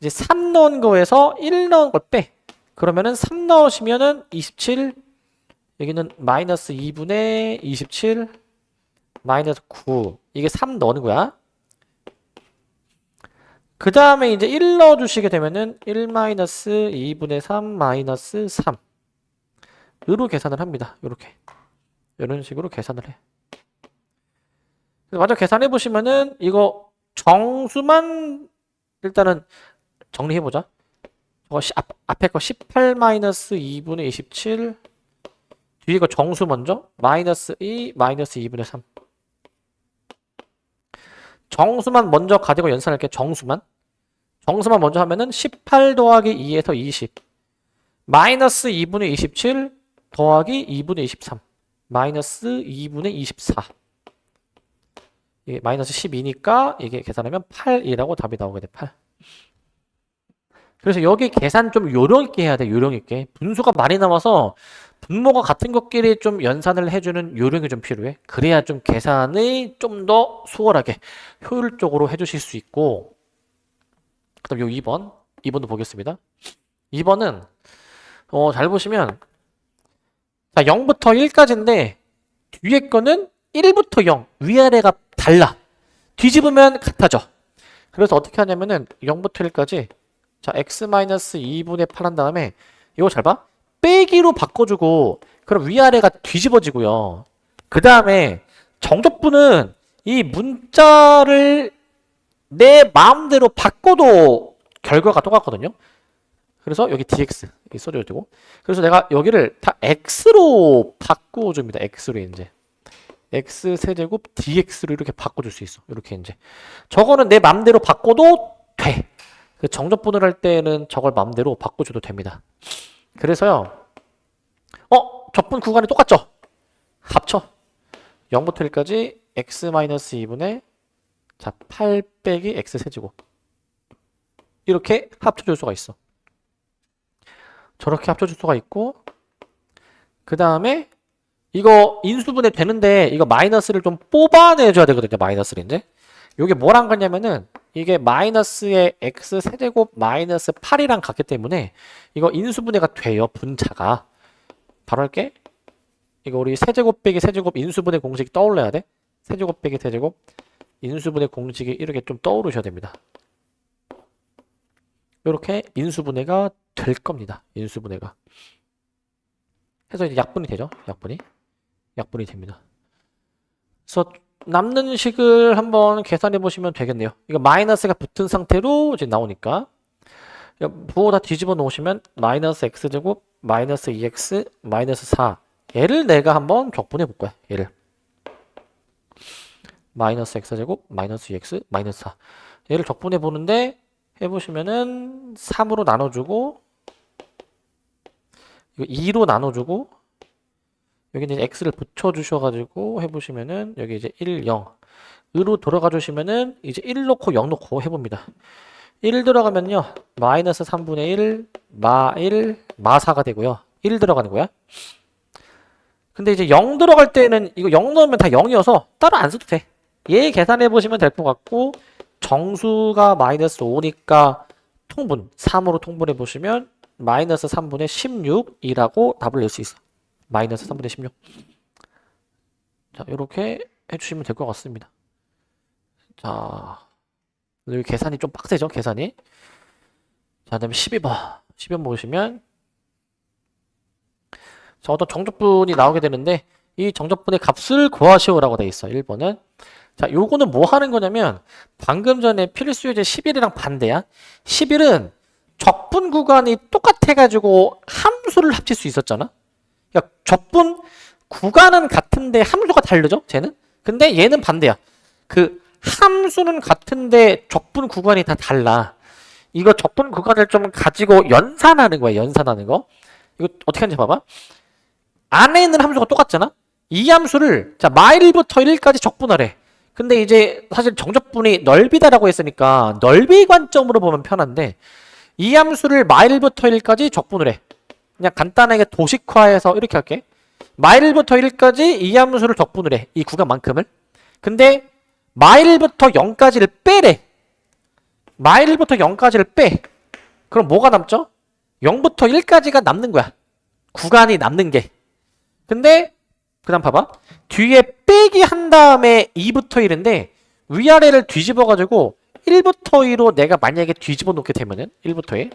A: 이제 3 넣은 거에서 1 넣은 걸 빼. 그러면은 3 넣으시면은 27 여기는 마이너스 2분의 27 마이너스 9 이게 3 넣는 거야. 그 다음에 이제 1 넣어주시게 되면은 1 마이너스 2분의 3 마이너스 3 으로 계산을 합니다. 이렇게 이런 식으로 계산을 해. 먼저 계산해 보시면은 이거 정수만 일단은 정리해보자. 앞에 거 18 마이너스 2분의 27 뒤에 거 정수 먼저 마이너스 2 마이너스 2분의 3 정수만 먼저 가지고 연산할게. 정수만 먼저 하면은 18 더하기 2에서 20 마이너스 2분의 27 더하기 2분의 23 마이너스 2분의 24 이게 마이너스 12니까 이게 계산하면 8이라고 답이 나오게 돼. 8. 그래서 여기 계산 좀 요령 있게 해야 돼. 요령 있게. 분수가 많이 나와서 분모가 같은 것끼리 좀 연산을 해주는 요령이 좀 필요해. 그래야 좀 계산이 좀 더 수월하게 효율적으로 해주실 수 있고. 그 다음 요 2번도 보겠습니다. 2번은 잘 보시면 자 0부터 1까지인데 뒤에 거는 1부터 0 위아래가 달라. 뒤집으면 같아져. 그래서 어떻게 하냐면은 0부터 1까지 자 x-2분의 8 한 다음에 이거 잘 봐. 빼기로 바꿔주고 그럼 위아래가 뒤집어지고요. 그 다음에 정적분은 이 문자를 내 마음대로 바꿔도 결과가 똑같거든요. 그래서 여기 dx 여기 써줘야 되고 그래서 내가 여기를 다 x로 바꿔줍니다. x로 이제 x 세제곱 dx로 이렇게 바꿔줄 수 있어. 이렇게 이제 저거는 내 맘대로 바꿔도 돼. 그 정적분을 할 때는 저걸 맘대로 바꿔줘도 됩니다. 그래서요. 적분 구간이 똑같죠? 합쳐. 0부터 1까지 x-2분의 자 8 빼기 x 세제곱 이렇게 합쳐줄 수가 있어. 저렇게 합쳐줄 수가 있고 그 다음에 이거 인수분해 되는데 이거 마이너스를 좀 뽑아내줘야 되거든요. 마이너스를 이제 이게 뭐랑 같냐면은 이게 마이너스의 x 세제곱 마이너스 8이랑 같기 때문에 이거 인수분해가 돼요. 분자가 바로 할게. 이거 우리 세제곱 빼기 세제곱 인수분해 공식이 떠올려야 돼. 세제곱 빼기 세제곱 인수분해 공식이 이렇게 좀 떠오르셔야 됩니다. 이렇게 인수분해가 될 겁니다. 인수분해가 해서 이제 약분이 되죠. 약분이 됩니다. 그래서 남는 식을 한번 계산해 보시면 되겠네요. 이거 마이너스가 붙은 상태로 이제 나오니까 부호 다 뒤집어 놓으시면 마이너스 x제곱 마이너스 2x 마이너스 4 얘를 내가 한번 적분해 볼 거야. 얘를 마이너스 x제곱 마이너스 2x 마이너스 4 얘를 적분해 보는데 해보시면은 3으로 나눠주고 이거 2로 나눠주고 여기 이제 x를 붙여주셔가지고 해보시면은 여기 이제 1, 0 으로 들어가 주시면은 이제 1 놓고 0 놓고 해봅니다. 1 들어가면요. 마이너스 3분의 1, 마 1, 마 4가 되고요. 1 들어가는 거야. 근데 이제 0 들어갈 때는 이거 0 넣으면 다 0이어서 따로 안 써도 돼. 얘 계산해 보시면 될 것 같고 정수가 마이너스 5니까 통분 3으로 통분해 보시면 마이너스 3분의 16이라고 답을 낼 수 있어. 마이너스 3분의 16. 자, 이렇게 해주시면 될 것 같습니다. 자, 여기 계산이 좀 빡세죠? 계산이. 자, 그다음에 12번. 12번 보시면 자, 어떤 정적분이 나오게 되는데 이 정적분의 값을 구하시오라고 돼 있어. 1번은. 자, 요거는 뭐 하는 거냐면 방금 전에 필수 예제 11이랑 반대야. 11은 적분 구간이 똑같아가지고 함수를 합칠 수 있었잖아. 그러니까 적분 구간은 같은데 함수가 다르죠? 쟤는? 근데 얘는 반대야. 그 함수는 같은데 적분 구간이 다 달라. 이거 적분 구간을 좀 가지고 연산하는 거야. 연산하는 거. 이거 어떻게 하는지 봐봐. 안에 있는 함수가 똑같잖아. 이 함수를 자 마일부터 1까지 적분하래. 근데 이제 사실 정적분이 넓이다라고 했으니까 넓이 관점으로 보면 편한데 이 함수를 마일부터 1까지 적분을 해. 그냥 간단하게 도식화해서 이렇게 할게. 마일부터 1까지 이 함수를 적분을 해. 이 구간만큼을. 근데 마일부터 0까지를 빼래. 마일부터 0까지를 빼. 그럼 뭐가 남죠? 0부터 1까지가 남는 거야. 구간이 남는 게. 근데 그 다음 봐봐. 뒤에 빼기 한 다음에 2부터 1인데 위아래를 뒤집어 가지고 1부터 2로 내가 만약에 뒤집어 놓게 되면은 1부터 2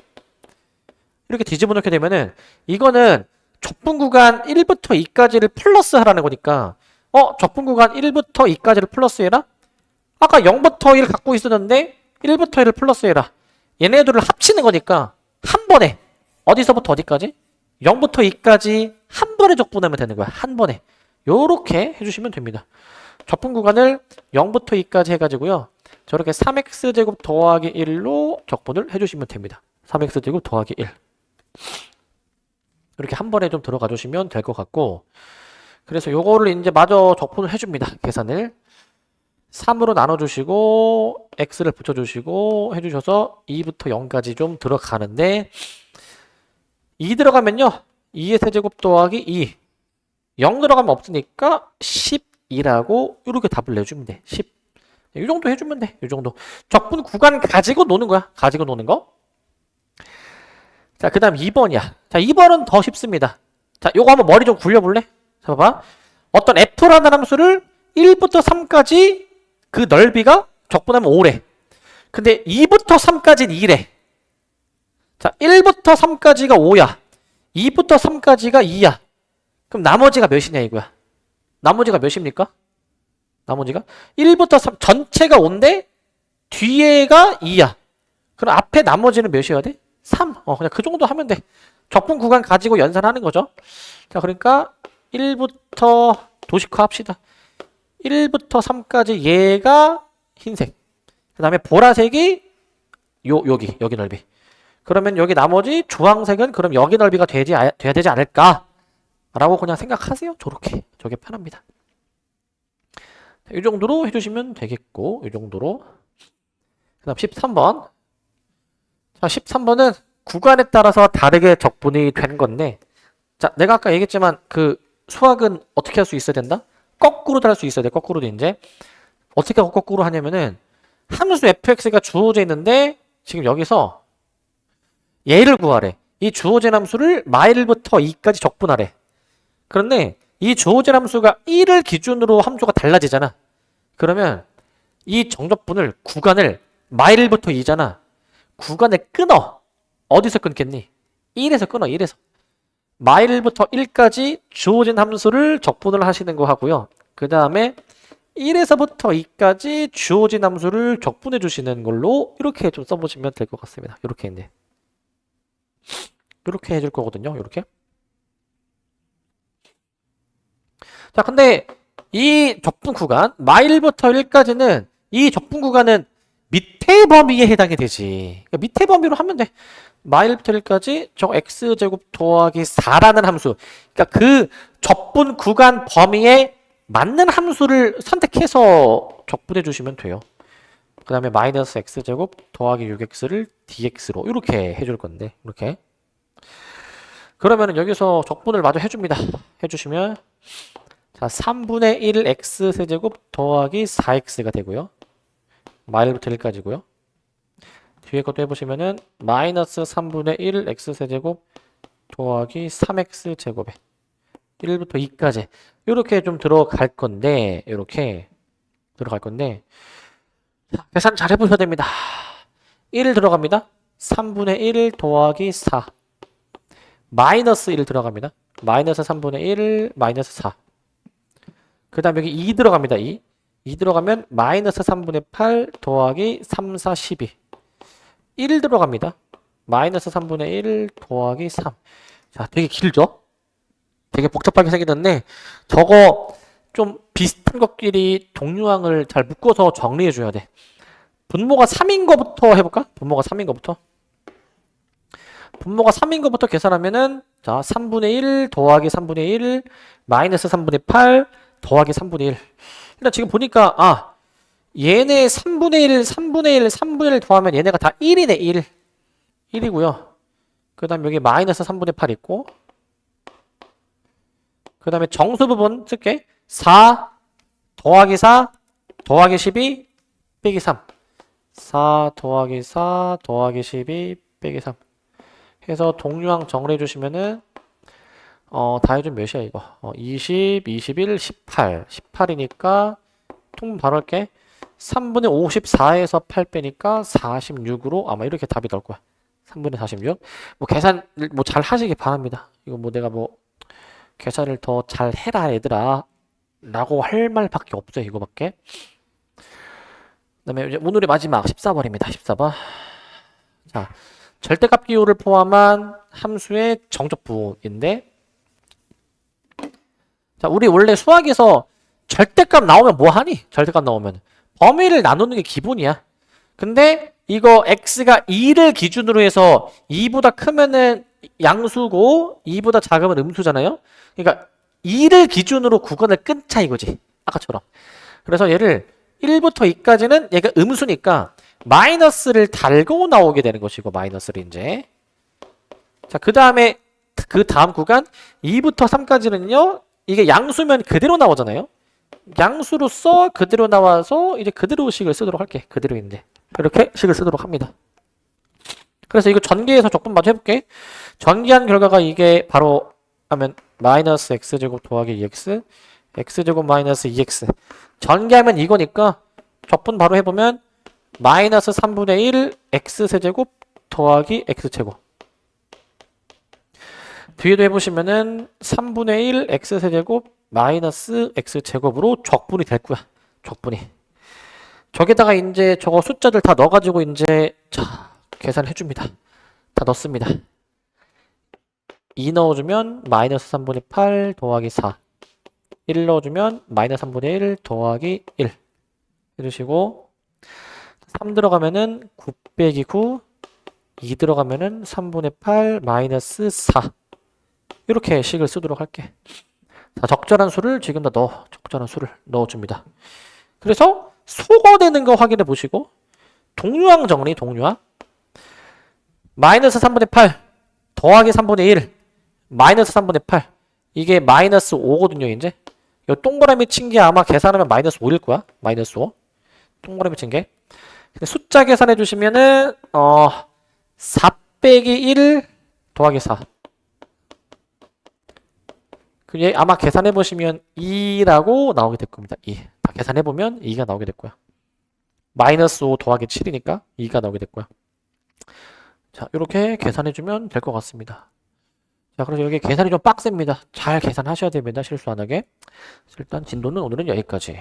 A: 이렇게 뒤집어 놓게 되면은 이거는 적분 구간 1부터 2까지를 플러스 하라는 거니까 적분 구간 1부터 2까지를 플러스 해라. 아까 0부터 1 갖고 있었는데 1부터 1을 플러스 해라. 얘네들을 합치는 거니까 한 번에 어디서부터 어디까지? 0부터 2까지 한 번에 적분하면 되는 거야. 한 번에. 요렇게 해주시면 됩니다. 적분 구간을 0부터 2까지 해가지고요. 저렇게 3x제곱 더하기 1로 적분을 해주시면 됩니다. 3x제곱 더하기 1. 이렇게 한 번에 좀 들어가 주시면 될 것 같고 그래서 요거를 이제 마저 적분을 해줍니다. 계산을. 3으로 나눠주시고 x를 붙여주시고 해주셔서 2부터 0까지 좀 들어가는데 2 들어가면요. 2의 세제곱 더하기 2 0 들어가면 없으니까 12라고 이렇게 답을 내주면 돼. 10. 이 정도 해주면 돼. 이 정도. 적분 구간 가지고 노는 거야. 가지고 노는 거. 자, 그 다음 2번이야. 자, 2번은 더 쉽습니다. 자, 요거 한번 머리 좀 굴려볼래? 자, 봐봐. 어떤 f라는 함수를 1부터 3까지 그 넓이가 적분하면 5래. 근데 2부터 3까지는 2래. 자, 1부터 3까지가 5야. 2부터 3까지가 2야. 그럼 나머지가 몇이냐 이거야. 나머지가 몇입니까? 나머지가 1부터 3 전체가 5인데 뒤에가 2야. 그럼 앞에 나머지는 몇이어야 돼? 3. 그냥 그 정도 하면 돼. 적분 구간 가지고 연산하는 거죠. 자, 그러니까 1부터 도식화 합시다. 1부터 3까지 얘가 흰색. 그 다음에 보라색이 여기 넓이. 그러면 여기 나머지 주황색은 그럼 여기 넓이가 돼야 되지 않을까? 라고 그냥 생각하세요. 저게 편합니다. 이 정도로 해주시면 되겠고, 이 정도로. 그 다음 13번. 자, 13번은 구간에 따라서 다르게 적분이 되는 건데, 자, 내가 아까 얘기했지만 그 수학은 어떻게 할 수 있어야 된다? 거꾸로도 할 수 있어야 돼. 거꾸로도 이제. 어떻게 거꾸로 하냐면은 함수 fx가 주어져 있는데 지금 여기서 얘를 구하래. 이 주어진 함수를 마일부터 2까지 적분하래. 그런데 이 주어진 함수가 1을 기준으로 함수가 달라지잖아. 그러면 이 정적분을 구간을 마일부터 2잖아. 구간을 끊어. 어디서 끊겠니? 1에서 끊어. 1에서. 마일부터 1까지 주어진 함수를 적분을 하시는 거 하고요. 그 다음에 1에서부터 2까지 주어진 함수를 적분해 주시는 걸로 이렇게 좀 써보시면 될 것 같습니다. 이렇게 이제 이렇게 해줄 거거든요. 이렇게. 자, 근데 이 적분 구간 마일부터 1까지는 이 적분 구간은 밑에 범위에 해당이 되지. 그러니까 밑에 범위로 하면 돼. 마일부터 1까지 저 x제곱 더하기 4라는 함수. 그러니까 그 적분 구간 범위에 맞는 함수를 선택해서 적분해 주시면 돼요. 그 다음에 마이너스 x제곱 더하기 6x를 dx로 이렇게 해줄 건데 이렇게 그러면은 여기서 적분을 마저 해줍니다. 해주시면 자 3분의 1 x 세제곱 더하기 4x가 되고요. 마일부터 1까지고요. 뒤에 것도 해보시면은 마이너스 3분의 1 x 세제곱 더하기 3x 제곱에 1부터 2까지 이렇게 좀 들어갈 건데 이렇게 들어갈 건데 자, 계산 잘 해보셔야 됩니다. 1 들어갑니다. 3분의 1 더하기 4 마이너스 1 들어갑니다. 마이너스 3분의 1 마이너스 4 그 다음 여기 2 들어갑니다. 2 들어가면 마이너스 3분의 8 더하기 3, 4, 12 1 들어갑니다. 마이너스 3분의 1 더하기 3 자, 되게 길죠? 되게 복잡하게 생겼는데 저거 좀 비슷한 것끼리 동류항을 잘 묶어서 정리해 줘야 돼. 분모가 3인 거부터 해볼까? 분모가 3인 거부터. 분모가 3인 거부터 계산하면은 자 3분의 1 더하기 3분의 1 마이너스 3분의 8 더하기 3분의 1 일단 지금 보니까 아 얘네 3분의 1 3분의 1 3분의 1 더하면 얘네가 다 1이네 1 1이고요. 그 다음 여기 마이너스 3분의 8 있고 그 다음에 정수 부분 쓸게 4 더하기 4 더하기 12 빼기 3 4 더하기 4 더하기 12 빼기 3 해서 동류항 정리해 주시면은 다 해주면 몇이야 이거 20 21 18 18이니까 통 바로 할게 3분의 54에서 8 빼니까 46으로 아마 이렇게 답이 나올 거야 3분의 46 뭐 계산 뭐 잘 하시기 바랍니다. 이거 뭐 내가 뭐 계산을 더 잘 해라 얘들아 라고 할 말밖에 없어요. 이거밖에. 그 다음에 이제 오늘의 마지막 14번입니다. 14번. 자, 절대값 기호를 포함한 함수의 정적분인데 자, 우리 원래 수학에서 절대값 나오면 뭐 하니? 절대값 나오면 범위를 나누는 게 기본이야. 근데 이거 x가 2를 기준으로 해서 2보다 크면은 양수고 2보다 작으면 음수잖아요. 그러니까 2를 기준으로 구간을 끊자 이거지. 아까처럼. 그래서 얘를 1부터 2까지는 얘가 음수니까 마이너스를 달고 나오게 되는 것이고 마이너스를 이제 자, 그 다음에 그 다음 구간 2부터 3까지는요. 이게 양수면 그대로 나오잖아요. 양수로서 그대로 나와서 이제 그대로 식을 쓰도록 할게. 그대로인데. 이렇게 식을 쓰도록 합니다. 그래서 이거 전개해서 적분 마저 해볼게. 전개한 결과가 이게 바로 하면 마이너스 x제곱 더하기 2x x제곱 마이너스 2x 전개하면 이거니까 적분 바로 해보면 마이너스 3분의 1 x세제곱 더하기 x제곱 뒤에도 해보시면은 3분의 1 x세제곱 마이너스 x제곱으로 적분이 될 거야. 적분이. 저기다가 이제 저거 숫자들 다 넣어가지고 이제 자 계산해 줍니다. 다 넣습니다. 2 넣어주면 마이너스 3분의 8 더하기 4 1 넣어주면 마이너스 3분의 1 더하기 1 해주시고 3 들어가면은 9 빼기 9 2 들어가면은 3분의 8 마이너스 4 이렇게 식을 쓰도록 할게. 자, 적절한 수를 지금 다 적절한 수를 넣어줍니다. 그래서 소거되는 거 확인해 보시고 동류항 정리 동류항 마이너스 3분의 8 더하기 3분의 1 마이너스 3분의 8 이게 마이너스 5거든요. 이제 이 동그라미 친 게 아마 계산하면 마이너스 5일 거야. 마이너스 5 동그라미 친 게 숫자 계산해 주시면은 4 빼기 1 더하기 4 그게 아마 계산해 보시면 2라고 나오게 될 겁니다. 2. 다 계산해 보면 2가 나오게 될 거야. 마이너스 5 더하기 7이니까 2가 나오게 될 거야. 자, 이렇게 계산해 주면 될 것 같습니다. 자, 그래서 여기 계산이 좀 빡셉니다. 잘 계산하셔야 됩니다. 실수 안 하게. 일단 진도는 오늘은 여기까지.